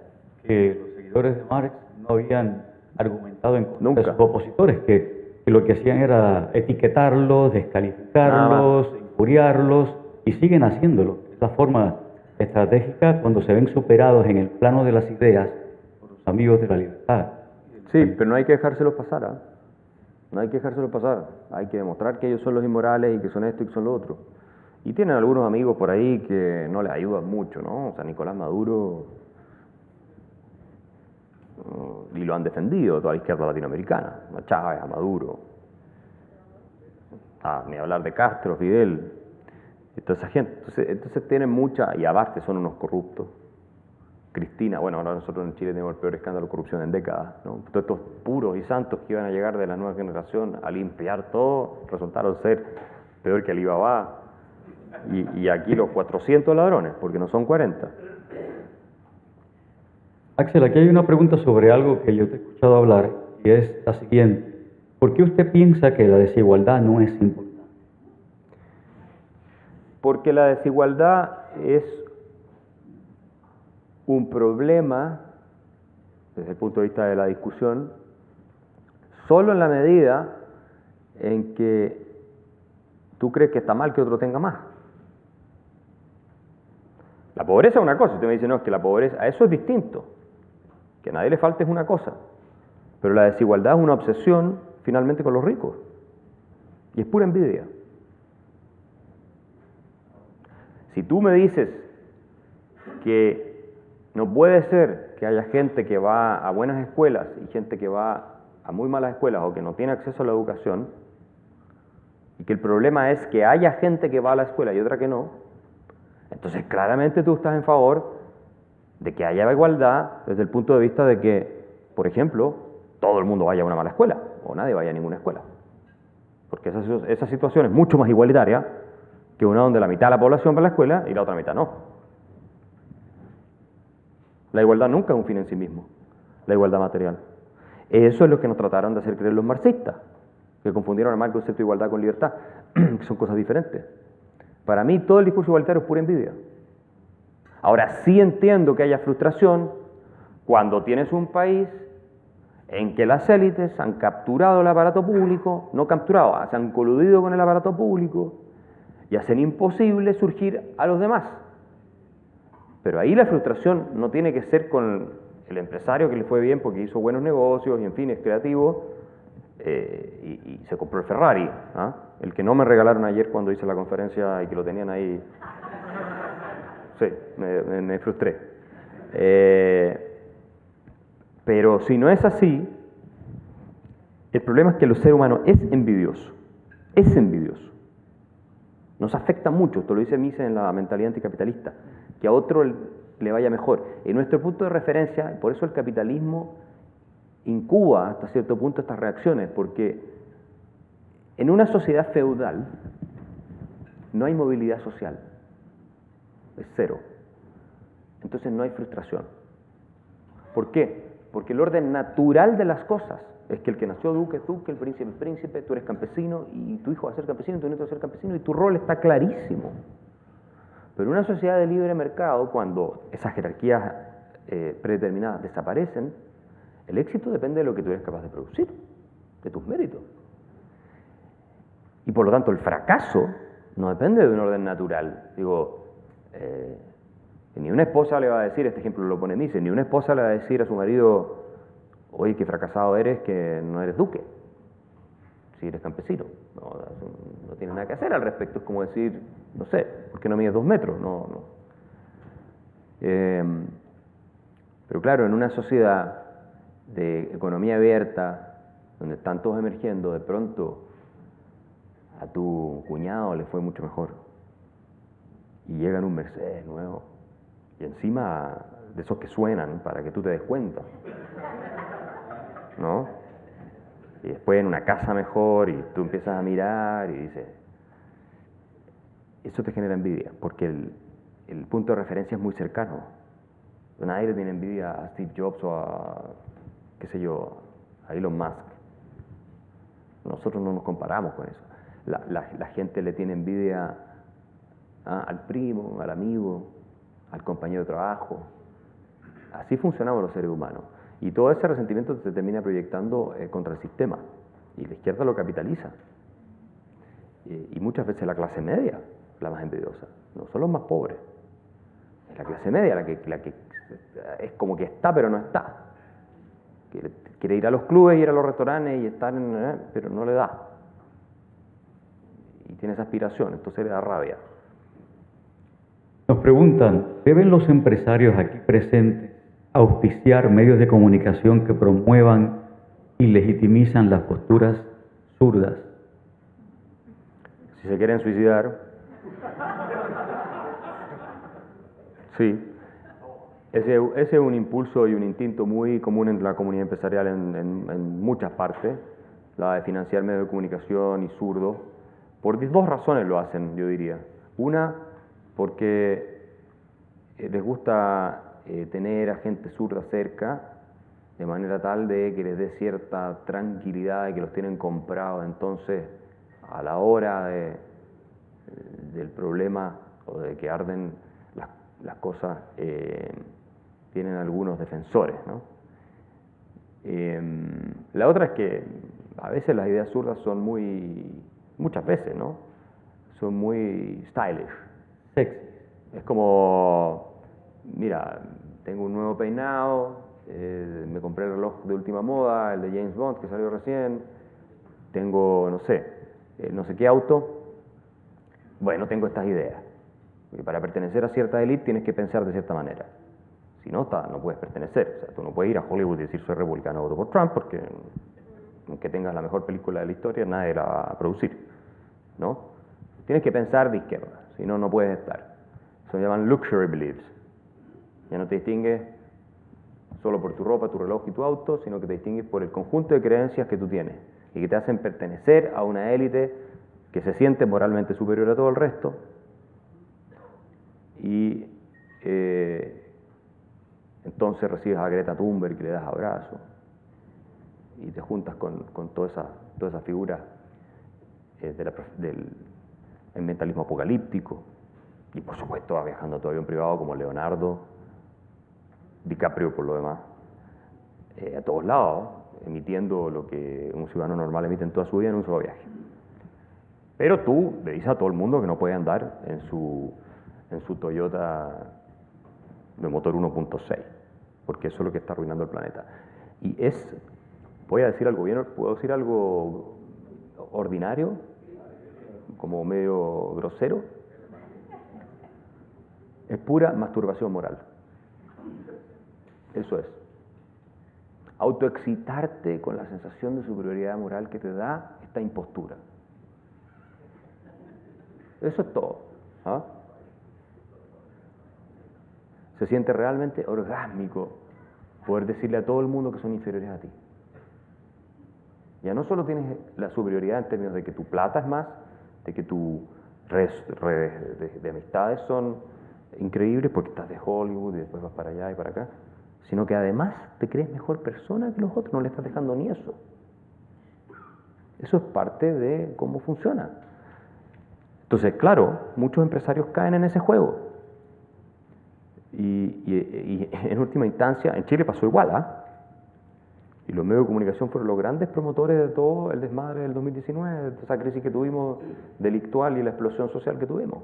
que los seguidores de Marx no habían argumentado en contra de sus opositores, que lo que hacían era etiquetarlos, descalificarlos, injuriarlos, y siguen haciéndolo. Es la forma estratégica cuando se ven superados en el plano de las ideas por los amigos de la libertad. Sí, pero no hay que dejárselos pasar, No hay que dejárselos pasar. Hay que demostrar que ellos son los inmorales y que son esto y que son lo otro. Y tienen algunos amigos por ahí que no les ayudan mucho, ¿no? O sea, Nicolás Maduro, y lo han defendido toda la izquierda latinoamericana, a Chávez, a Maduro, ni hablar de Castro, Fidel, y toda esa gente. Entonces tienen mucha, y aparte son unos corruptos. Cristina, bueno, ahora nosotros en Chile tenemos el peor escándalo de corrupción en décadas, ¿no? Todos estos puros y santos que iban a llegar de la nueva generación a limpiar todo, resultaron ser peor que Alibaba. y aquí los 400 ladrones, porque no son 40. Axel, aquí hay una pregunta sobre algo que yo te he escuchado hablar y es la siguiente. ¿Por qué usted piensa que la desigualdad no es importante? Porque la desigualdad es un problema, desde el punto de vista de la discusión, solo en la medida en que tú crees que está mal que otro tenga más. La pobreza es una cosa, usted me dice, no, es que la pobreza, eso es distinto. Que a nadie le falte es una cosa, pero la desigualdad es una obsesión finalmente con los ricos, y es pura envidia. Si tú me dices que no puede ser que haya gente que va a buenas escuelas y gente que va a muy malas escuelas o que no tiene acceso a la educación, y que el problema es que haya gente que va a la escuela y otra que no, entonces claramente tú estás en favor de que haya igualdad desde el punto de vista de que, por ejemplo, todo el mundo vaya a una mala escuela o nadie vaya a ninguna escuela. Porque esa situación es mucho más igualitaria que una donde la mitad de la población va a la escuela y la otra mitad no. La igualdad nunca es un fin en sí mismo, la igualdad material. Eso es lo que nos trataron de hacer creer los marxistas, que confundieron el concepto de igualdad con libertad, que son cosas diferentes. Para mí todo el discurso igualitario es pura envidia. Ahora sí entiendo que haya frustración cuando tienes un país en que las élites han capturado el aparato público, no capturado, se han coludido con el aparato público y hacen imposible surgir a los demás. Pero ahí la frustración no tiene que ser con el empresario que le fue bien porque hizo buenos negocios y en fin, es creativo y se compró el Ferrari, ¿ah? El que no me regalaron ayer cuando hice la conferencia y que lo tenían ahí. Sí, me frustré. Pero si no es así, el problema es que el ser humano es envidioso. Es envidioso. Nos afecta mucho, esto lo dice Mises en la mentalidad anticapitalista, que a otro le vaya mejor. En nuestro punto de referencia, por eso el capitalismo incuba hasta cierto punto estas reacciones, porque en una sociedad feudal no hay movilidad social. Es cero. Entonces no hay frustración. ¿Por qué? Porque el orden natural de las cosas es que el que nació duque es duque, el príncipe es príncipe, tú eres campesino y tu hijo va a ser campesino, tu nieto va a ser campesino y tu rol está clarísimo. Pero en una sociedad de libre mercado, cuando esas jerarquías predeterminadas desaparecen, el éxito depende de lo que tú eres capaz de producir, de tus méritos. Y por lo tanto el fracaso no depende de un orden natural. Digo, ni una esposa le va a decir, este ejemplo lo pone Mises, ni una esposa le va a decir a su marido, oye, qué fracasado eres que no eres duque, si eres campesino. No tiene nada que hacer al respecto, es como decir, no sé, ¿por qué no mides 2 metros? No. Pero claro, en una sociedad de economía abierta, donde están todos emergiendo, de pronto a tu cuñado le fue mucho mejor. Y llega en un Mercedes nuevo. Y encima de esos que suenan para que tú te des cuenta. ¿No? Y después en una casa mejor y tú empiezas a mirar y dices, eso te genera envidia, porque el punto de referencia es muy cercano. Nadie le tiene envidia a Steve Jobs o a, qué sé yo, a Elon Musk. Nosotros no nos comparamos con eso. La gente le tiene envidia al primo, al amigo, al compañero de trabajo. Así funcionamos los seres humanos. Y todo ese resentimiento se termina proyectando contra el sistema. Y la izquierda lo capitaliza. Y muchas veces la clase media, la más envidiosa. No son los más pobres. Es la clase media la que es como que está, pero no está. Quiere ir a los clubes, ir a los restaurantes y estar pero no le da. Y tiene esa aspiración, entonces le da rabia. Nos preguntan, ¿deben los empresarios aquí presentes auspiciar medios de comunicación que promuevan y legitimizan las posturas zurdas? Si se quieren suicidar, sí. Ese es un impulso y un instinto muy común en la comunidad empresarial en muchas partes, la de financiar medios de comunicación y zurdos. Por 2 razones lo hacen, yo diría. Una, porque les gusta tener a gente zurda cerca, de manera tal de que les dé cierta tranquilidad de que los tienen comprados. Entonces, a la hora del problema o de que arden las cosas, tienen algunos defensores, ¿no? La otra es que a veces las ideas zurdas son muchas veces, ¿no? Son muy stylish. Sexy. Es como, mira, tengo un nuevo peinado, me compré el reloj de última moda, el de James Bond que salió recién, tengo, no sé qué auto. Bueno, tengo estas ideas. Porque para pertenecer a cierta élite tienes que pensar de cierta manera. Si no, no puedes pertenecer. O sea, tú no puedes ir a Hollywood y decir soy republicano, voto por Trump, porque aunque tengas la mejor película de la historia, nadie la va a producir, ¿no? Tienes que pensar de izquierda, si no, no puedes estar. Eso se llaman luxury beliefs. Ya no te distingues solo por tu ropa, tu reloj y tu auto, sino que te distingues por el conjunto de creencias que tú tienes y que te hacen pertenecer a una élite que se siente moralmente superior a todo el resto y entonces recibes a Greta Thunberg y le das abrazo y te juntas con todas esas figuras del mentalismo apocalíptico y por supuesto vas viajando a tu avión privado como Leonardo DiCaprio por lo demás, a todos lados, emitiendo lo que un ciudadano normal emite en toda su vida en un solo viaje. Pero tú le dices a todo el mundo que no puede andar en su Toyota de motor 1.6, porque eso es lo que está arruinando el planeta. Y voy a decir algo bien, ¿puedo decir algo ordinario? Como medio grosero. Es pura masturbación moral. Eso es. Autoexcitarte con la sensación de superioridad moral que te da esta impostura. Eso es todo. ¿Ah? Se siente realmente orgásmico poder decirle a todo el mundo que son inferiores a ti. Ya no solo tienes la superioridad en términos de que tu plata es más, de que tus redes de amistades son increíbles porque estás de Hollywood y después vas para allá y para acá, sino que además te crees mejor persona que los otros, no le estás dejando ni eso. Eso es parte de cómo funciona. Entonces, claro, muchos empresarios caen en ese juego. Y en última instancia, en Chile pasó igual, ¿ah? Y los medios de comunicación fueron los grandes promotores de todo el desmadre del 2019, de esa crisis que tuvimos delictual y la explosión social que tuvimos.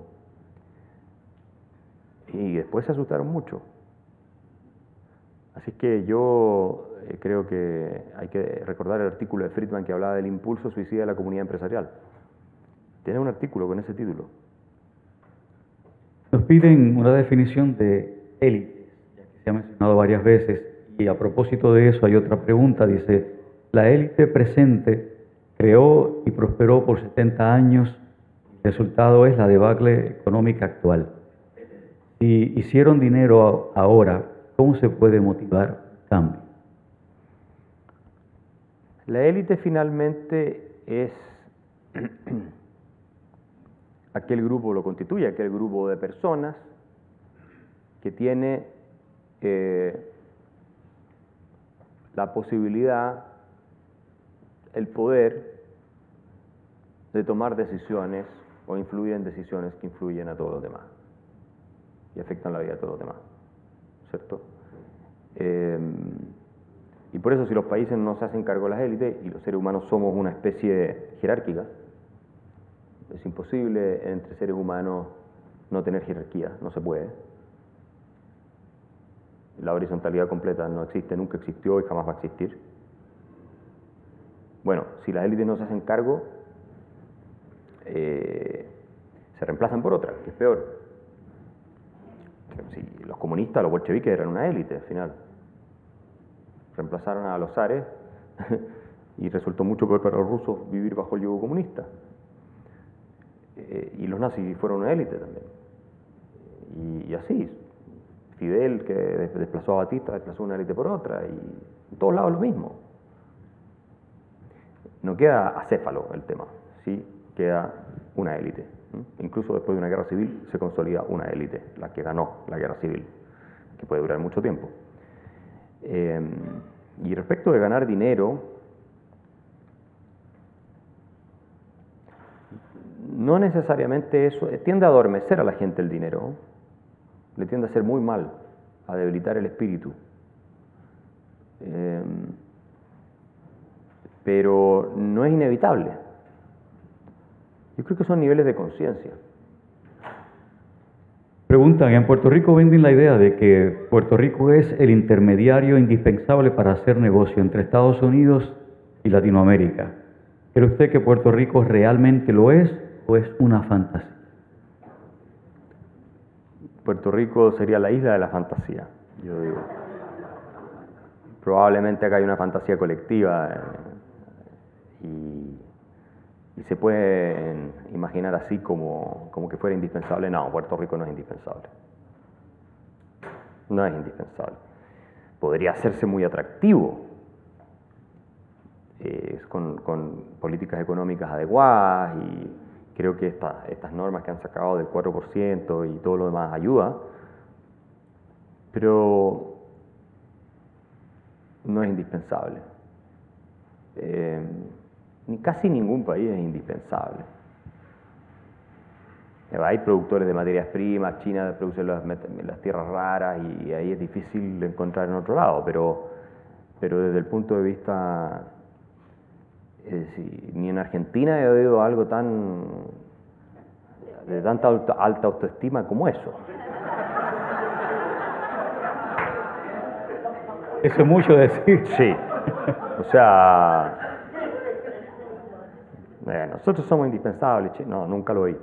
Y después se asustaron mucho. Así que yo creo que hay que recordar el artículo de Friedman que hablaba del impulso suicida de la comunidad empresarial. Tiene un artículo con ese título. Nos piden una definición de élite, ya que se ha mencionado varias veces, y a propósito de eso hay otra pregunta, dice, la élite presente creó y prosperó por 70 años, el resultado es la debacle económica actual. Si hicieron dinero ahora, ¿cómo se puede motivar cambio? La élite finalmente es aquel grupo, lo constituye aquel grupo de personas que tiene la posibilidad, el poder de tomar decisiones o influir en decisiones que influyen a todos los demás y afectan la vida de todos los demás, ¿cierto? Y por eso si los países no se hacen cargo de las élites y los seres humanos somos una especie jerárquica, es imposible entre seres humanos no tener jerarquía, no se puede. La horizontalidad completa no existe, nunca existió y jamás va a existir. Bueno, si las élites no se hacen cargo, se reemplazan por otras, que es peor. Si los comunistas, los bolcheviques eran una élite al final. Reemplazaron a los zares y resultó mucho peor para los rusos vivir bajo el yugo comunista. Y los nazis fueron una élite también. Y así, Fidel, que desplazó a Batista, desplazó una élite por otra, y en todos lados lo mismo. No queda acéfalo el tema, sí queda una élite. Incluso después de una guerra civil se consolida una élite, la que ganó la guerra civil, que puede durar mucho tiempo. Y respecto de ganar dinero, no necesariamente eso, tiende a adormecer a la gente el dinero, le tiende a hacer muy mal, a debilitar el espíritu. Pero no es inevitable. Yo creo que son niveles de conciencia. Preguntan, en Puerto Rico venden la idea de que Puerto Rico es el intermediario indispensable para hacer negocio entre Estados Unidos y Latinoamérica. ¿Cree usted que Puerto Rico realmente lo es o es una fantasía? Puerto Rico sería la isla de la fantasía, yo digo. Probablemente acá hay una fantasía colectiva y se puede imaginar así como que fuera indispensable. No, Puerto Rico no es indispensable. No es indispensable. Podría hacerse muy atractivo con políticas económicas adecuadas, y creo que estas normas que han sacado del 4% y todo lo demás ayuda, pero no es indispensable. Casi ningún país es indispensable. Hay productores de materias primas, China produce las tierras raras y ahí es difícil encontrar en otro lado, pero desde el punto de vista, ni en Argentina he oído algo de tanta alta autoestima como eso. Eso es mucho decir. Sí, o sea, nosotros somos indispensables, no, nunca lo oí.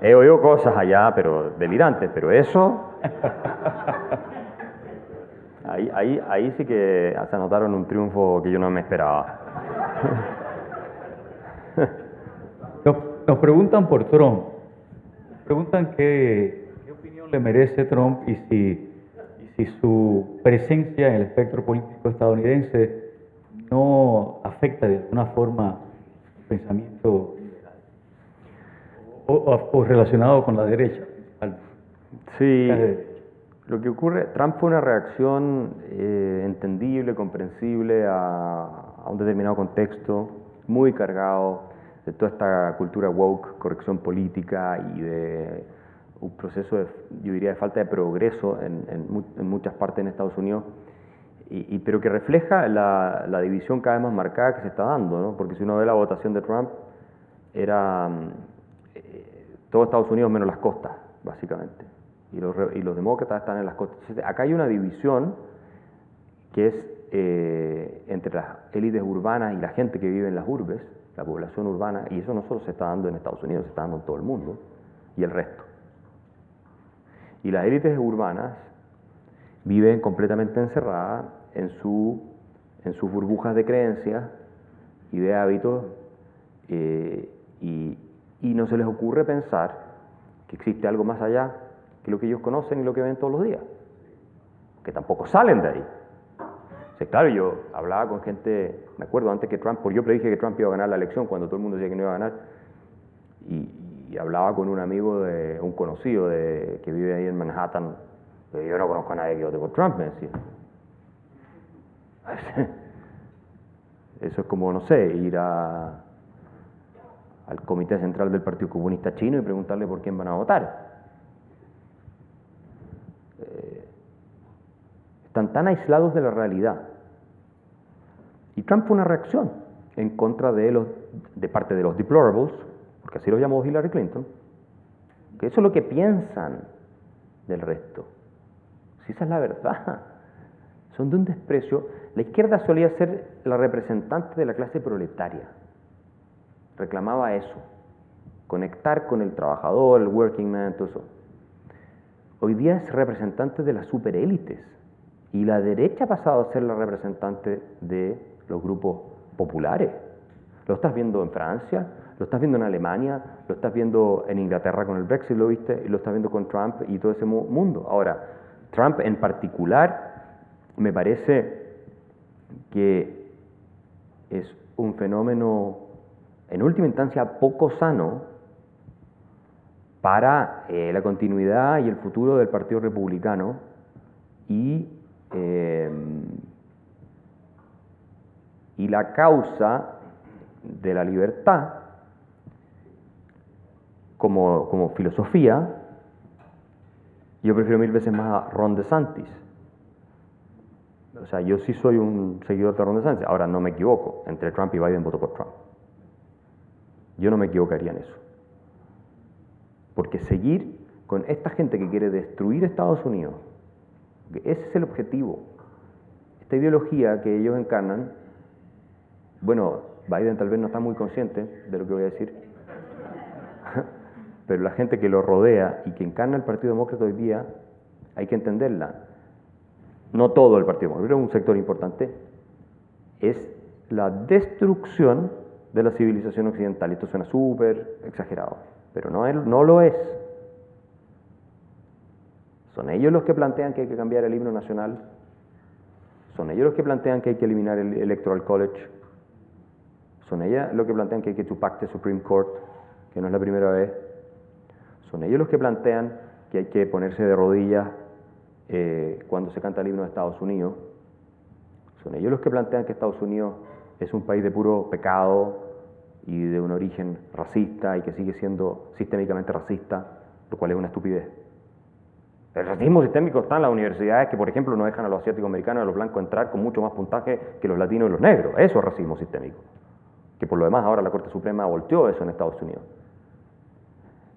He oído cosas allá, pero delirantes, pero eso, ahí sí que se anotaron un triunfo que yo no me esperaba. Nos preguntan por Trump. Preguntan qué opinión le merece Trump y si su presencia en el espectro político estadounidense no afecta de alguna forma su pensamiento o relacionado con la derecha. Sí, lo que ocurre, Trump fue una reacción entendible, comprensible a un determinado contexto, muy cargado de toda esta cultura woke, corrección política y de un proceso, yo diría, de falta de progreso en muchas partes en Estados Unidos, pero que refleja la división cada vez más marcada que se está dando, ¿no? Porque si uno ve la votación de Trump, era todo Estados Unidos menos las costas, básicamente, y los demócratas están en las costas. Entonces, acá hay una división que es entre las élites urbanas y la gente que vive en las urbes, la población urbana, y eso no solo se está dando en Estados Unidos, se está dando en todo el mundo, y el resto. Y las élites urbanas viven completamente encerradas en sus burbujas de creencias y de hábitos, y no se les ocurre pensar que existe algo más allá que lo que ellos conocen y lo que ven todos los días, que tampoco salen de ahí. O sea, claro, yo hablaba con gente, me acuerdo antes que Trump, porque yo predije que Trump iba a ganar la elección cuando todo el mundo decía que no iba a ganar, y hablaba con un amigo, un conocido que vive ahí en Manhattan. Yo no conozco a nadie que vote por Trump, me decía. Eso es como, no sé, ir al Comité Central del Partido Comunista Chino y preguntarle por quién van a votar. Están tan aislados de la realidad. Y Trump fue una reacción en contra de parte de los deplorables, porque así los llamó Hillary Clinton, que eso es lo que piensan del resto. Si esa es la verdad, son de un desprecio. La izquierda solía ser la representante de la clase proletaria, reclamaba eso, conectar con el trabajador, el working man, todo eso. Hoy día es representante de las superélites, y la derecha ha pasado a ser la representante de los grupos populares. Lo estás viendo en Francia, lo estás viendo en Alemania, lo estás viendo en Inglaterra con el Brexit, lo viste, y lo estás viendo con Trump y todo ese mundo. Ahora, Trump en particular me parece que es un fenómeno, en última instancia, poco sano para la continuidad y el futuro del Partido Republicano y la causa de la libertad como filosofía. Yo prefiero mil veces más a Ron DeSantis. O sea, yo sí soy un seguidor de Ron DeSantis. Ahora, no me equivoco. Entre Trump y Biden voto por Trump. Yo no me equivocaría en eso. Porque seguir con esta gente que quiere destruir Estados Unidos, ese es el objetivo. Esta ideología que ellos encarnan, bueno, Biden tal vez no está muy consciente de lo que voy a decir, pero la gente que lo rodea y que encarna el Partido Demócrata hoy día, hay que entenderla. No todo el Partido Demócrata, pero un sector importante, es la destrucción de la civilización occidental. Esto suena súper exagerado, pero no lo es. Son ellos los que plantean que hay que cambiar el himno nacional, son ellos los que plantean que hay que eliminar el Electoral College, son ellos los que plantean que hay que tupac the Supreme Court, que no es la primera vez, son ellos los que plantean que hay que ponerse de rodillas cuando se canta el himno de Estados Unidos, son ellos los que plantean que Estados Unidos es un país de puro pecado y de un origen racista y que sigue siendo sistémicamente racista, lo cual es una estupidez. El racismo sistémico está en las universidades que, por ejemplo, no dejan a los asiáticos americanos y a los blancos entrar con mucho más puntaje que los latinos y los negros. Eso es racismo sistémico. Que por lo demás ahora la Corte Suprema volteó eso en Estados Unidos.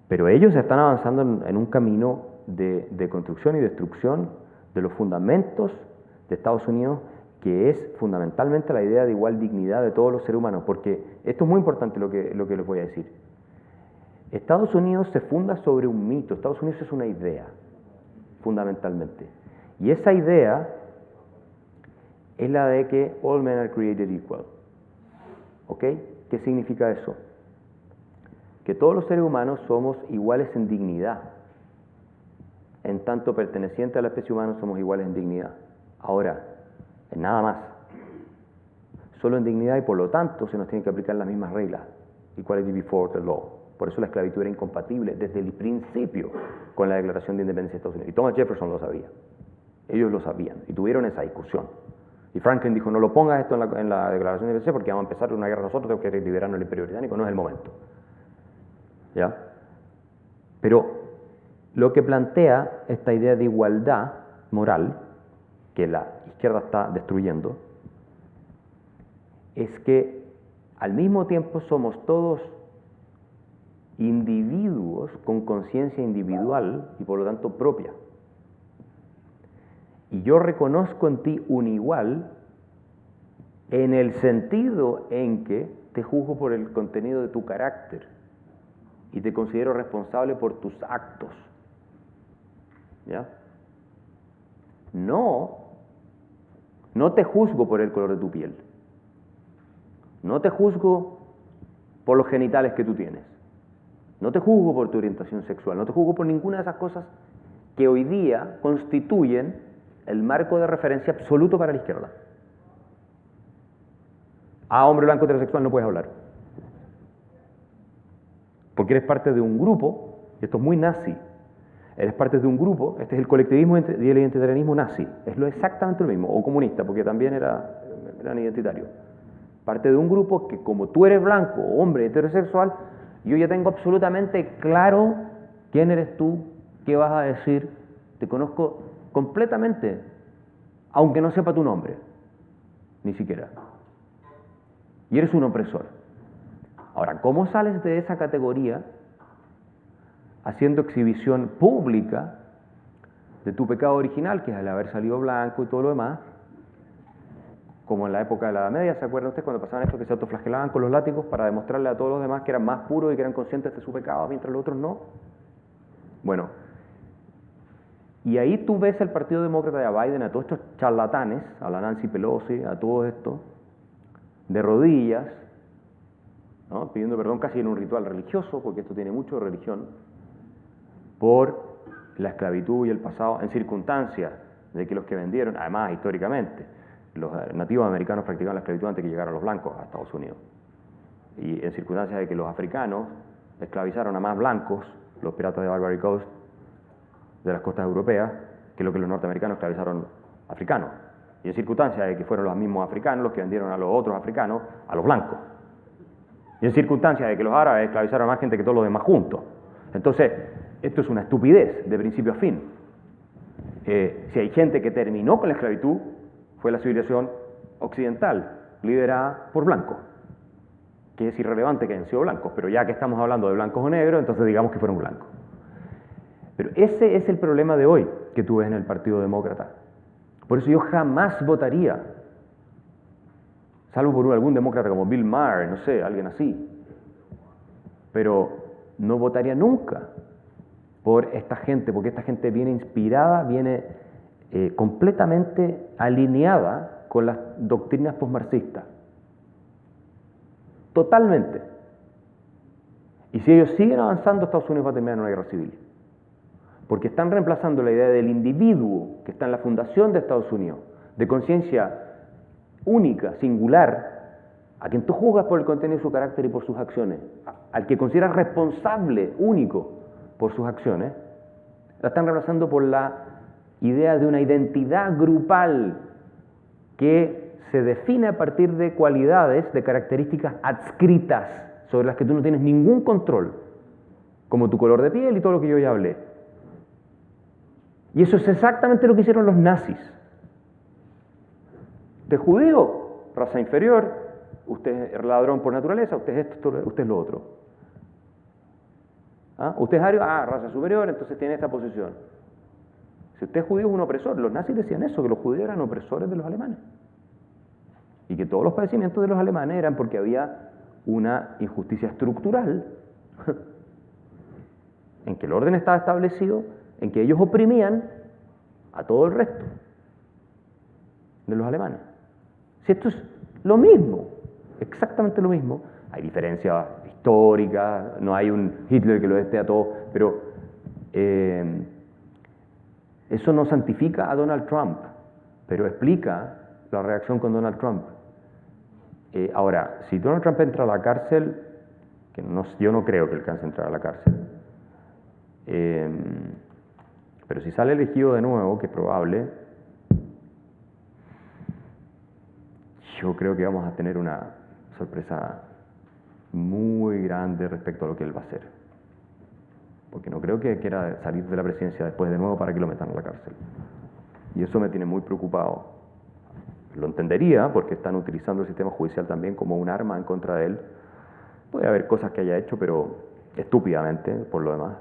Pero ellos están avanzando en un camino de construcción y destrucción de los fundamentos de Estados Unidos, que es fundamentalmente la idea de igual dignidad de todos los seres humanos, porque esto es muy importante lo que les voy a decir. Estados Unidos se funda sobre un mito, Estados Unidos es una idea, fundamentalmente. Y esa idea es la de que all men are created equal. ¿Ok? ¿Qué significa eso? Que todos los seres humanos somos iguales en dignidad. En tanto pertenecientes a la especie humana somos iguales en dignidad. Ahora, en nada más. Solo en dignidad y por lo tanto se nos tienen que aplicar las mismas reglas. Equality before the law. Por eso la esclavitud era incompatible desde el principio con la Declaración de Independencia de Estados Unidos. Y Thomas Jefferson lo sabía. Ellos lo sabían y tuvieron esa discusión. Y Franklin dijo, no lo pongas esto en la Declaración de Independencia porque vamos a empezar una guerra nosotros, tenemos que liberarnos del Imperio Británico, no es el momento. ¿Ya? Pero lo que plantea esta idea de igualdad moral, que la izquierda está destruyendo, es que al mismo tiempo somos todos individuos con conciencia individual y por lo tanto propia. Y yo reconozco en ti un igual en el sentido en que te juzgo por el contenido de tu carácter y te considero responsable por tus actos. ¿Ya? No te juzgo por el color de tu piel. No te juzgo por los genitales que tú tienes. No te juzgo por tu orientación sexual. No te juzgo por ninguna de esas cosas que hoy día constituyen el marco de referencia absoluto para la izquierda. Hombre blanco heterosexual no puedes hablar. Porque eres parte de un grupo, y esto es muy nazi, eres parte de un grupo, este es el colectivismo y el identitarianismo nazi, es exactamente lo mismo, o comunista, porque también eran identitarios. Parte de un grupo que como tú eres blanco, hombre heterosexual, yo ya tengo absolutamente claro quién eres tú, qué vas a decir, te conozco completamente, aunque no sepa tu nombre, ni siquiera. Y eres un opresor. Ahora, ¿cómo sales de esa categoría haciendo exhibición pública de tu pecado original, que es el haber salido blanco y todo lo demás? Como en la época de la Edad Media, ¿se acuerdan ustedes cuando pasaban esto que se autoflagelaban con los látigos para demostrarle a todos los demás que eran más puros y que eran conscientes de su pecado, mientras los otros no? Bueno, y ahí tú ves al Partido Demócrata y a Biden, a todos estos charlatanes, a la Nancy Pelosi, a todo esto, de rodillas, ¿no? Pidiendo perdón casi en un ritual religioso, porque esto tiene mucho de religión, por la esclavitud y el pasado, en circunstancias de que los que vendieron, además históricamente, los nativos americanos practicaban la esclavitud antes que llegaran los blancos a Estados Unidos. Y en circunstancias de que los africanos esclavizaron a más blancos los piratas de Barbary Coast, de las costas europeas, que lo que los norteamericanos esclavizaron africanos. Y en circunstancias de que fueron los mismos africanos los que vendieron a los otros africanos a los blancos. Y en circunstancias de que los árabes esclavizaron a más gente que todos los demás juntos. Entonces, esto es una estupidez de principio a fin. Si hay gente que terminó con la esclavitud, fue la civilización occidental, liderada por blancos. Que es irrelevante que hayan sido blancos, pero ya que estamos hablando de blancos o negros, entonces digamos que fueron blancos. Pero ese es el problema de hoy que tú ves en el Partido Demócrata. Por eso yo jamás votaría, salvo por algún demócrata como Bill Maher, no sé, alguien así, pero no votaría nunca por esta gente, porque esta gente viene inspirada, viene completamente alineada con las doctrinas posmarxistas. Totalmente. Y si ellos siguen avanzando, Estados Unidos va a terminar en una guerra civil. Porque están reemplazando la idea del individuo que está en la fundación de Estados Unidos, de conciencia única, singular, a quien tú juzgas por el contenido de su carácter y por sus acciones, al que consideras responsable, único, por sus acciones, la están reemplazando por la idea de una identidad grupal que se define a partir de cualidades, de características adscritas sobre las que tú no tienes ningún control, como tu color de piel y todo lo que yo ya hablé. Y eso es exactamente lo que hicieron los nazis. Usted es judío, raza inferior, usted es ladrón por naturaleza, usted es esto, usted es lo otro. ¿Ah? Usted es ario, raza superior, entonces tiene esta posición. Si usted es judío es un opresor. Los nazis decían eso, que los judíos eran opresores de los alemanes. Y que todos los padecimientos de los alemanes eran porque había una injusticia estructural en que el orden estaba establecido, en que ellos oprimían a todo el resto de los alemanes. Si esto es lo mismo, exactamente lo mismo, hay diferencias históricas, no hay un Hitler que lo esté a todos, pero eso no santifica a Donald Trump, pero explica la reacción con Donald Trump. Ahora, si Donald Trump entra a la cárcel, que yo no creo que alcance a entrar a la cárcel, pero si sale elegido de nuevo, que es probable, yo creo que vamos a tener una sorpresa muy grande respecto a lo que él va a hacer. Porque no creo que quiera salir de la presidencia después de nuevo para que lo metan a la cárcel. Y eso me tiene muy preocupado. Lo entendería porque están utilizando el sistema judicial también como un arma en contra de él. Puede haber cosas que haya hecho, pero estúpidamente, por lo demás.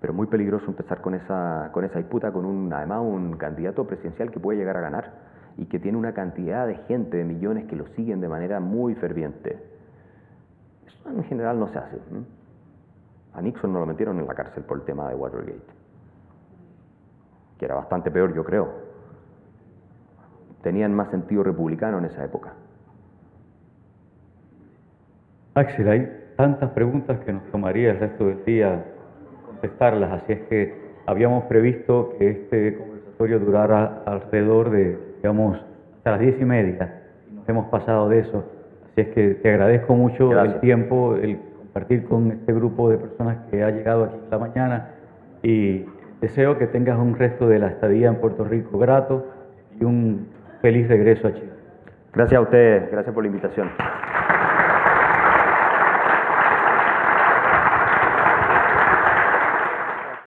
Pero muy peligroso empezar con esa disputa con además un candidato presidencial que puede llegar a ganar y que tiene una cantidad de gente, de millones que lo siguen de manera muy ferviente. Eso en general no se hace. A Nixon no lo metieron en la cárcel por el tema de Watergate, que era bastante peor, yo creo. Tenían más sentido republicano en esa época. Axel, hay tantas preguntas que nos tomaría el resto del día contestarlas, así es que habíamos previsto que este conversatorio durara alrededor de, digamos, hasta las 10:30, y nos hemos pasado de eso, así es que te agradezco mucho el tiempo, el compartir con este grupo de personas que ha llegado aquí esta mañana, y deseo que tengas un resto de la estadía en Puerto Rico grato y un feliz regreso a Chile. Gracias a ustedes, gracias por la invitación.